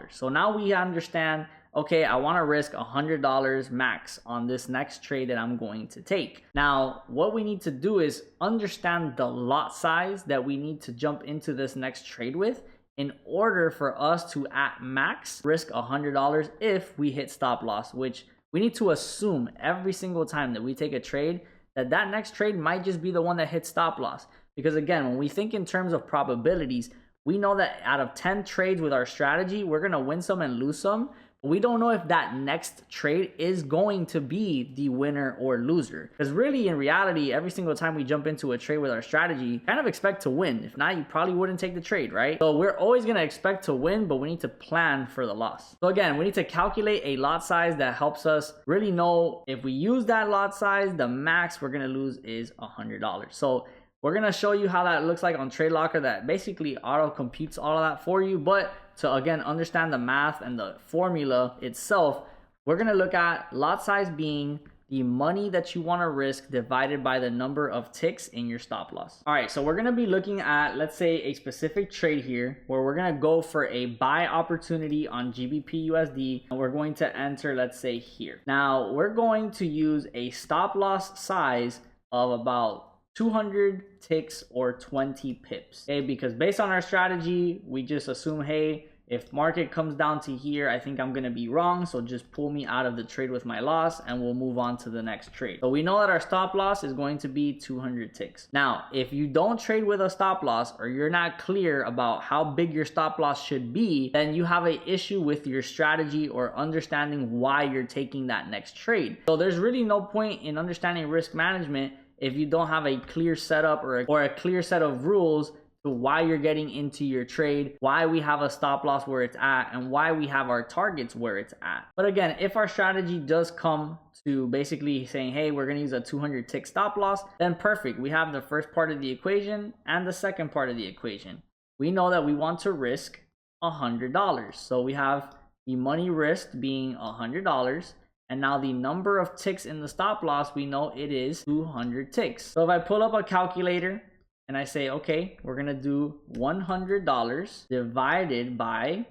Speaker 1: So now we understand, okay, I want to risk $100 max on this next trade that I'm going to take. Now, what we need to do is understand the lot size that we need to jump into this next trade with in order for us to at max risk $100 if we hit stop loss, which we need to assume every single time that we take a trade that that next trade might just be the one that hits stop loss. Because again, when we think in terms of probabilities, we know that out of 10 trades with our strategy, we're going to win some and lose some. We don't know if that next trade is going to be the winner or loser. Because really, in reality, every single time we jump into a trade with our strategy, kind of expect to win. If not, you probably wouldn't take the trade, right? So we're always going to expect to win, but we need to plan for the loss. So again, we need to calculate a lot size that helps us really know if we use that lot size, the max we're going to lose is $100. So we're going to show you how that looks like on Tradelocker, that basically auto computes all of that for you. But to again understand the math and the formula itself, we're going to look at lot size being the money that you want to risk divided by the number of ticks in your stop loss. All right, so we're going to be looking at, let's say, a specific trade here where we're going to go for a buy opportunity on GBP USD, and we're going to enter, let's say, here. Now, we're going to use a stop loss size of about 200 ticks or 20 pips, okay? Because based on our strategy, we just assume, hey, if market comes down to here, I think I'm gonna be wrong, so just pull me out of the trade with my loss and we'll move on to the next trade. So we know that our stop loss is going to be 200 ticks. Now, if you don't trade with a stop loss, or you're not clear about how big your stop loss should be, then you have an issue with your strategy or understanding why you're taking that next trade. So there's really no point in understanding risk management if you don't have a clear setup or a clear set of rules to why you're getting into your trade, why we have a stop loss where it's at, and why we have our targets where it's at. But again, if our strategy does come to basically saying, hey, we're going to use a 200 tick stop loss, then perfect. We have the first part of the equation and the second part of the equation. We know that we want to risk $100. So we have the money risked being $100. And now the number of ticks in the stop loss, we know it is 200 ticks. So if I pull up a calculator and I say, okay, we're going to do $100 divided by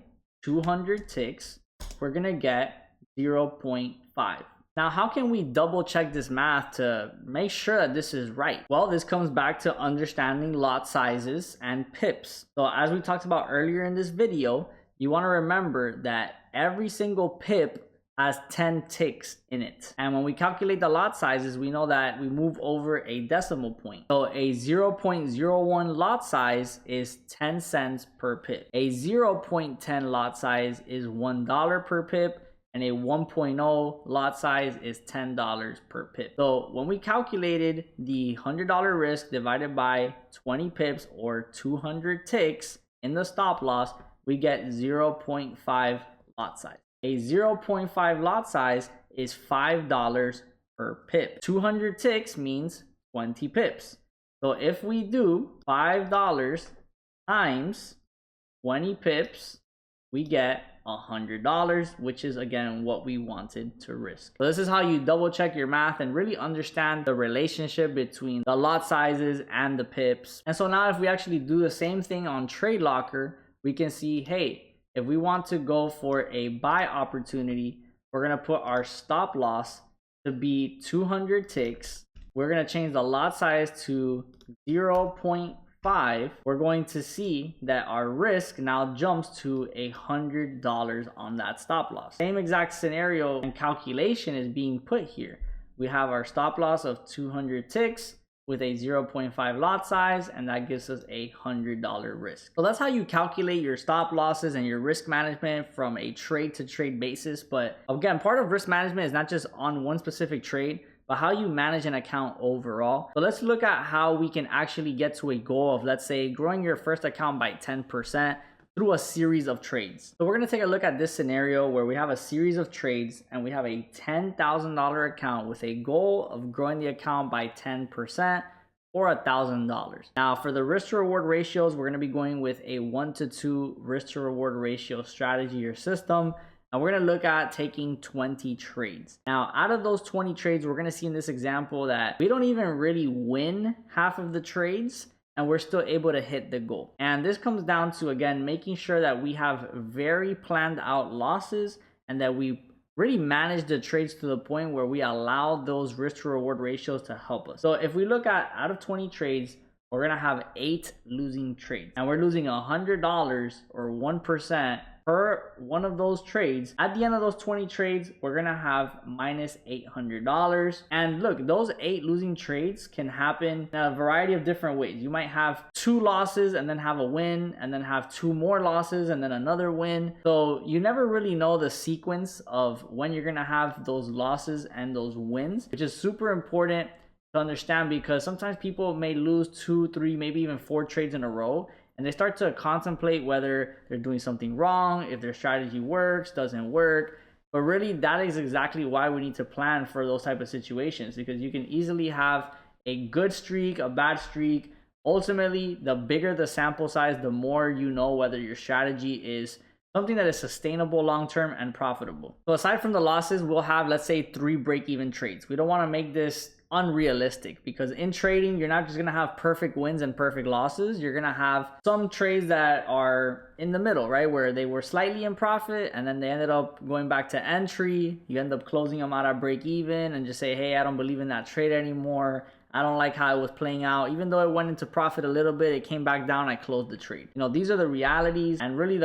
Speaker 1: 200 ticks, we're going to get 0.5. Now, how can we double check this math to make sure that this is right? Well, this comes back to understanding lot sizes and pips. So as we talked about earlier in this video, you want to remember that every single pip has 10 ticks in it. And when we calculate the lot sizes, we know that we move over a decimal point. So a 0.01 lot size is 10 cents per pip. A 0.10 lot size is $1 per pip. And a 1.0 lot size is $10 per pip. So when we calculated the $100 risk divided by 20 pips or 200 ticks in the stop loss, we get 0.5 lot size. A 0.5 lot size is $5 per pip. 200 ticks means 20 pips. So if we do $5 times 20 pips, we get $100, which is again what we wanted to risk. So this is how you double check your math and really understand the relationship between the lot sizes and the pips. And so now if we actually do the same thing on Tradelocker, we can see, hey, if we want to go for a buy opportunity, we're going to put our stop loss to be 200 ticks. We're going to change the lot size to 0.5. We're going to see that our risk now jumps to $100 on that stop loss. Same exact scenario and calculation is being put here. We have our stop loss of 200 ticks with a 0.5 lot size, and that gives us $100 risk. So that's how you calculate your stop losses and your risk management from a trade to trade basis. But again, part of risk management is not just on one specific trade, but how you manage an account overall. So let's look at how we can actually get to a goal of, let's say, growing your first account by 10% through a series of trades. So we're going to take a look at this scenario where we have a series of trades and we have a $10,000 account with a goal of growing the account by 10% or $1,000. Now for the risk to reward ratios, we're going to be going with a 1-to-2 risk to reward ratio strategy or system. And we're going to look at taking 20 trades. Now, out of those 20 trades, we're going to see in this example that we don't even really win half of the trades and we're still able to hit the goal. And this comes down to, again, making sure that we have very planned out losses and that we really manage the trades to the point where we allow those risk to reward ratios to help us. So if we look at out of 20 trades, we're going to have 8 losing trades and we're losing $100 or 1% per one of those trades. At the end of those 20 trades, we're gonna have minus $800. And look, those 8 losing trades can happen in a variety of different ways. You might have 2 losses and then have a win, and then have 2 more losses and then another win. So you never really know the sequence of when you're gonna have those losses and those wins, which is super important to understand, because sometimes people may lose 2, 3, maybe even 4 trades in a row, and they start to contemplate whether they're doing something wrong, if their strategy works, doesn't work. But really, that is exactly why we need to plan for those type of situations, because you can easily have a good streak, a bad streak. Ultimately, the bigger the sample size, the more you know whether your strategy is something that is sustainable long-term and profitable. So aside from the losses, we'll have, let's say, 3 break-even trades. We don't want to make this unrealistic, because in trading, you're not just going to have perfect wins and perfect losses. You're going to have some trades that are in the middle, right? Where they were slightly in profit and then they ended up going back to entry. You end up closing them out at break even and just say, hey, I don't believe in that trade anymore. I don't like how it was playing out. Even though it went into profit a little bit, it came back down, I closed the trade. You know, these are the realities, and really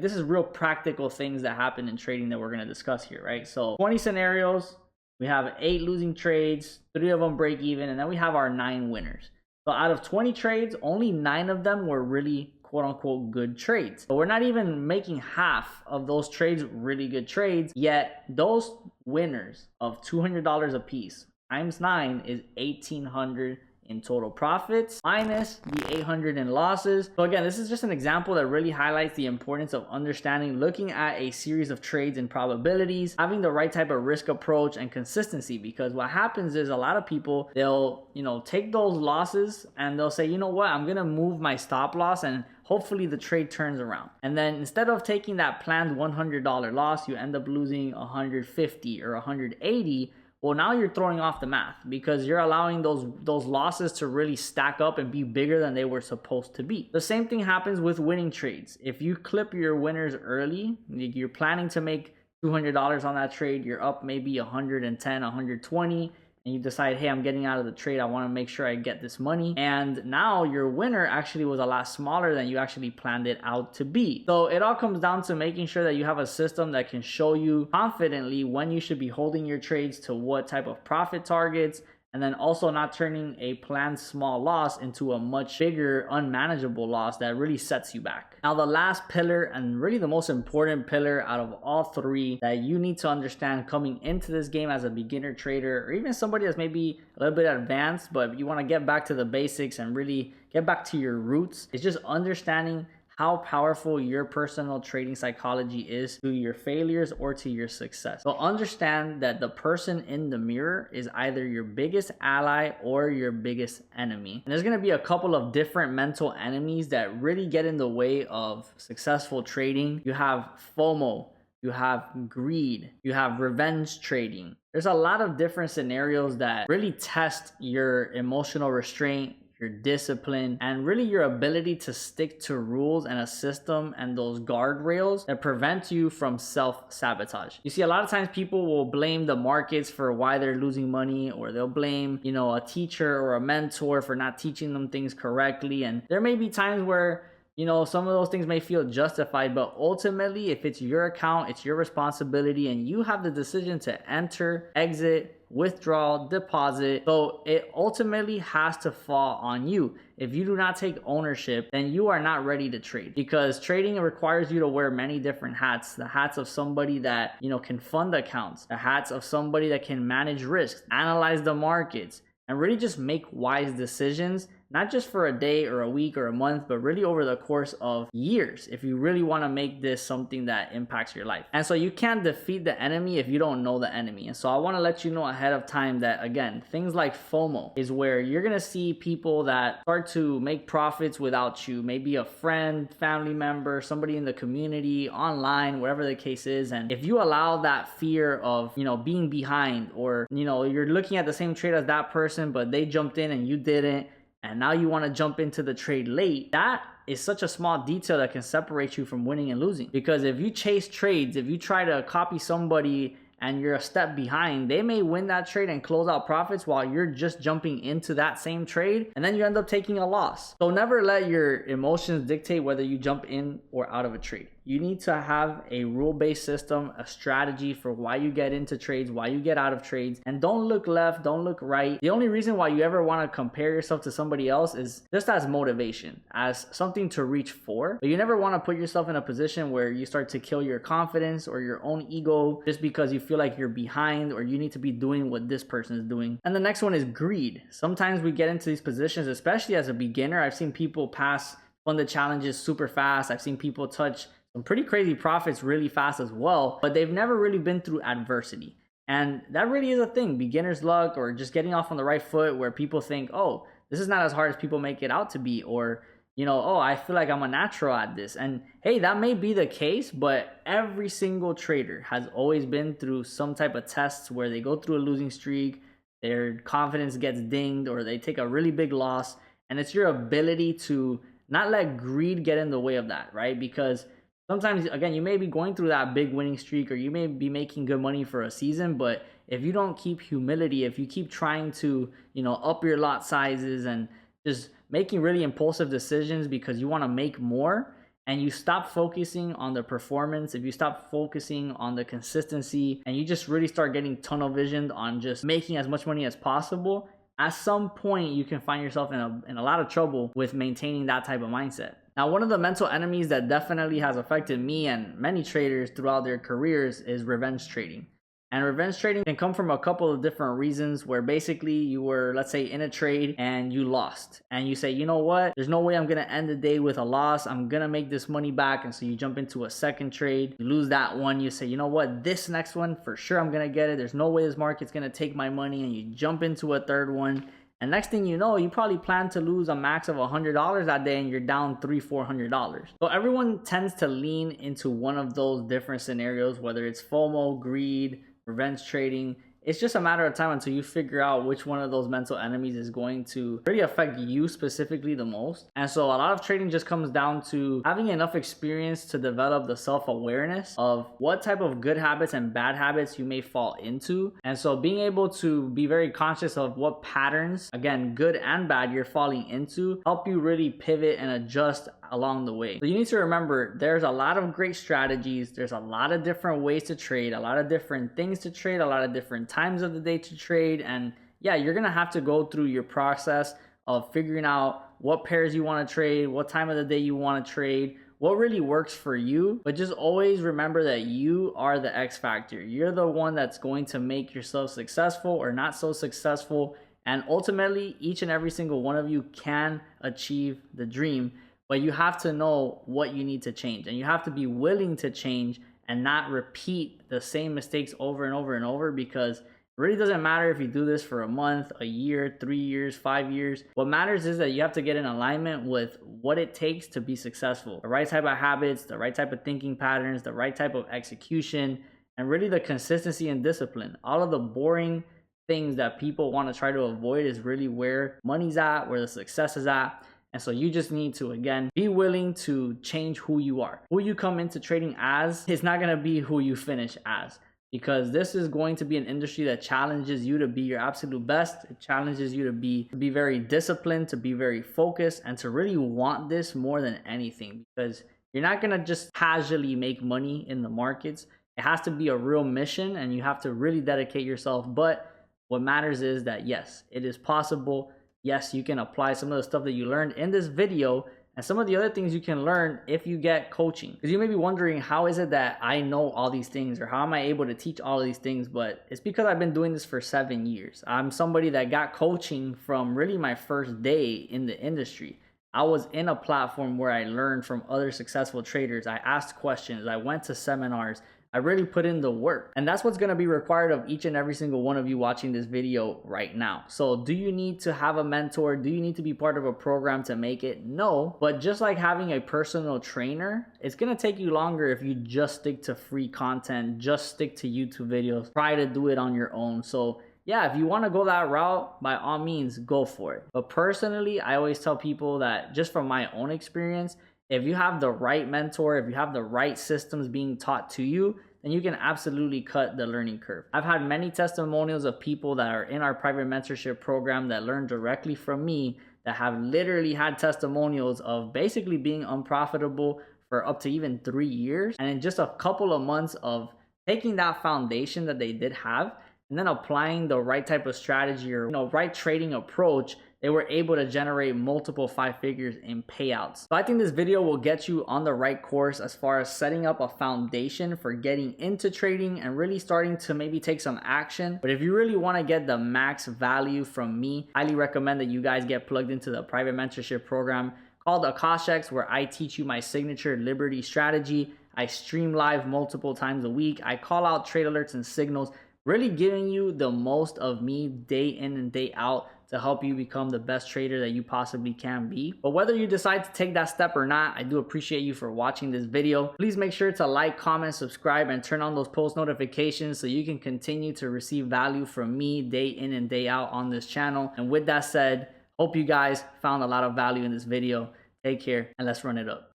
Speaker 1: this is real practical things that happen in trading that we're going to discuss here, right? So 20 scenarios, we have 8 losing trades, 3 of them break even, and then we have our 9 winners. So out of 20 trades, only 9 of them were really quote unquote good trades. But we're not even making half of those trades really good trades, yet those winners of $200 a piece times 9 is $1,800 in total profits, minus the $800 in losses. So again, this is just an example that really highlights the importance of understanding, looking at a series of trades and probabilities, having the right type of risk approach and consistency. Because what happens is a lot of people, they'll, take those losses and they'll say, you know what, I'm gonna move my stop loss and hopefully the trade turns around. And then instead of taking that planned $100 loss, you end up losing $150 or $180. Well, now you're throwing off the math, because you're allowing those losses to really stack up and be bigger than they were supposed to be. The same thing happens with winning trades. If you clip your winners early, you're planning to make $200 on that trade, you're up maybe 110, 120, and you decide, hey, I'm getting out of the trade, I want to make sure I get this money. And now your winner actually was a lot smaller than you actually planned it out to be. So it all comes down to making sure that you have a system that can show you confidently when you should be holding your trades to what type of profit targets, and then also not turning a planned small loss into a much bigger, unmanageable loss that really sets you back. Now, the last pillar, and really the most important pillar out of all 3 that you need to understand coming into this game as a beginner trader, or even somebody that's maybe a little bit advanced, but you want to get back to the basics and really get back to your roots, is just understanding how powerful your personal trading psychology is to your failures or to your success. So understand that the person in the mirror is either your biggest ally or your biggest enemy. And there's going to be a couple of different mental enemies that really get in the way of successful trading. You have FOMO, you have greed, you have revenge trading. There's a lot of different scenarios that really test your emotional restraint, your discipline, and really your ability to stick to rules and a system and those guardrails that prevent you from self-sabotage. You see, a lot of times people will blame the markets for why they're losing money, or they'll blame, a teacher or a mentor for not teaching them things correctly. And there may be times where some of those things may feel justified, but ultimately, if it's your account, it's your responsibility, and you have the decision to enter, exit, withdrawal, deposit. So it ultimately has to fall on you. If you do not take ownership, then you are not ready to trade, because trading requires you to wear many different hats. The hats of somebody that, can fund accounts, the hats of somebody that can manage risks, analyze the markets, and really just make wise decisions, not just for a day or a week or a month, but really over the course of years, if you really want to make this something that impacts your life. And so you can't defeat the enemy if you don't know the enemy. And so I want to let you know ahead of time that, again, things like FOMO is where you're going to see people that start to make profits without you, maybe a friend, family member, somebody in the community, online, whatever the case is. And if you allow that fear of, being behind, or, you're looking at the same trade as that person, but they jumped in and you didn't, and now you want to jump into the trade late, that is such a small detail that can separate you from winning and losing. Because if you chase trades, if you try to copy somebody and you're a step behind, they may win that trade and close out profits while you're just jumping into that same trade, and then you end up taking a loss. So never let your emotions dictate whether you jump in or out of a trade. You need to have a rule-based system, a strategy for why you get into trades, why you get out of trades, and don't look left, don't look right. The only reason why you ever want to compare yourself to somebody else is just as motivation, as something to reach for. But you never want to put yourself in a position where you start to kill your confidence or your own ego just because you feel like you're behind or you need to be doing what this person is doing. And the next one is greed. Sometimes we get into these positions, especially as a beginner. I've seen people pass funded challenges super fast. I've seen people touch some pretty crazy profits really fast as well, but they've never really been through adversity. And that really is a thing, beginner's luck, or just getting off on the right foot, where people think, oh, this is not as hard as people make it out to be, or, oh, I feel like I'm a natural at this. And hey, that may be the case, but every single trader has always been through some type of tests where they go through a losing streak, their confidence gets dinged, or they take a really big loss. And it's your ability to not let greed get in the way of that, right? Because sometimes, again, you may be going through that big winning streak, or you may be making good money for a season, but if you don't keep humility, if you keep trying to, up your lot sizes and just making really impulsive decisions because you want to make more, and you stop focusing on the performance, if you stop focusing on the consistency, and you just really start getting tunnel visioned on just making as much money as possible, at some point you can find yourself in a lot of trouble with maintaining that type of mindset. Now, one of the mental enemies that definitely has affected me and many traders throughout their careers is revenge trading. And revenge trading can come from a couple of different reasons, where basically you were, let's say, in a trade and you lost. And you say, you know what? There's no way I'm going to end the day with a loss. I'm going to make this money back. And so you jump into a second trade. You lose that one. You say, you know what? This next one, for sure, I'm going to get it. There's no way this market's going to take my money. And you jump into a third one. And next thing you know, you probably plan to lose a max of $100 that day, and you're down $300-400. So everyone tends to lean into one of those different scenarios, whether it's FOMO, greed, revenge trading. It's just a matter of time until you figure out which one of those mental enemies is going to really affect you specifically the most. And so a lot of trading just comes down to having enough experience to develop the self-awareness of what type of good habits and bad habits you may fall into. And so being able to be very conscious of what patterns, again, good and bad, you're falling into, help you really pivot and adjust along the way. So you need to remember, there's a lot of great strategies. There's a lot of different ways to trade, a lot of different things to trade, a lot of different times of the day to trade. And yeah, you're gonna have to go through your process of figuring out what pairs you want to trade, what time of the day you want to trade, what really works for you. But just always remember that you are the X factor. You're the one that's going to make yourself successful or not so successful. And ultimately, each and every single one of you can achieve the dream. But you have to know what you need to change, and you have to be willing to change and not repeat the same mistakes over and over and over, because it really doesn't matter if you do this for a month, a year, 3 years, 5 years. What matters is that you have to get in alignment with what it takes to be successful. The right type of habits, the right type of thinking patterns, the right type of execution, and really the consistency and discipline. All of the boring things that people want to try to avoid is really where money's at, where the success is at. And so you just need to, again, be willing to change who you are. Who you come into trading as is not going to be who you finish as, because this is going to be an industry that challenges you to be your absolute best. It challenges you to be very disciplined, to be very focused, and to really want this more than anything, because you're not going to just casually make money in the markets. It has to be a real mission, and you have to really dedicate yourself. But What matters is that yes, it is possible. Yes, you can apply some of the stuff that you learned in this video and some of the other things you can learn if you get coaching. Because you may be wondering, how is it that I know all these things, or how am I able to teach all of these things? But it's because I've been doing this for 7 years. I'm somebody that got coaching from really my first day in the industry. I was in a platform where I learned from other successful traders. I asked questions, I went to seminars, I really put in the work. And that's what's gonna be required of each and every single one of you watching this video right now. So do you need to have a mentor? Do you need to be part of a program to make it? No, but just like having a personal trainer, it's gonna take you longer if you just stick to free content, just stick to YouTube videos, try to do it on your own. So yeah, if you want to go that route, by all means, go for it. But personally, I always tell people that, just from my own experience, if you have the right mentor, if you have the right systems being taught to you, then you can absolutely cut the learning curve. I've had many testimonials of people that are in our private mentorship program that learn directly from me, that have literally had testimonials of basically being unprofitable for up to even 3 years. And in just a couple of months of taking that foundation that they did have, and then applying the right type of strategy, or right trading approach, they were able to generate multiple 5 figures in payouts. So I think this video will get you on the right course as far as setting up a foundation for getting into trading and really starting to maybe take some action. But if you really want to get the max value from me, I highly recommend that you guys get plugged into the private mentorship program called Akashex, where I teach you my signature Liberty strategy. I stream live multiple times a week. I call out trade alerts and signals, really giving you the most of me day in and day out to help you become the best trader that you possibly can be. But whether you decide to take that step or not, I do appreciate you for watching this video. Please make sure to like, comment, subscribe, and turn on those post notifications so you can continue to receive value from me day in and day out on this channel. And with that said, hope you guys found a lot of value in this video. Take care, and let's run it up.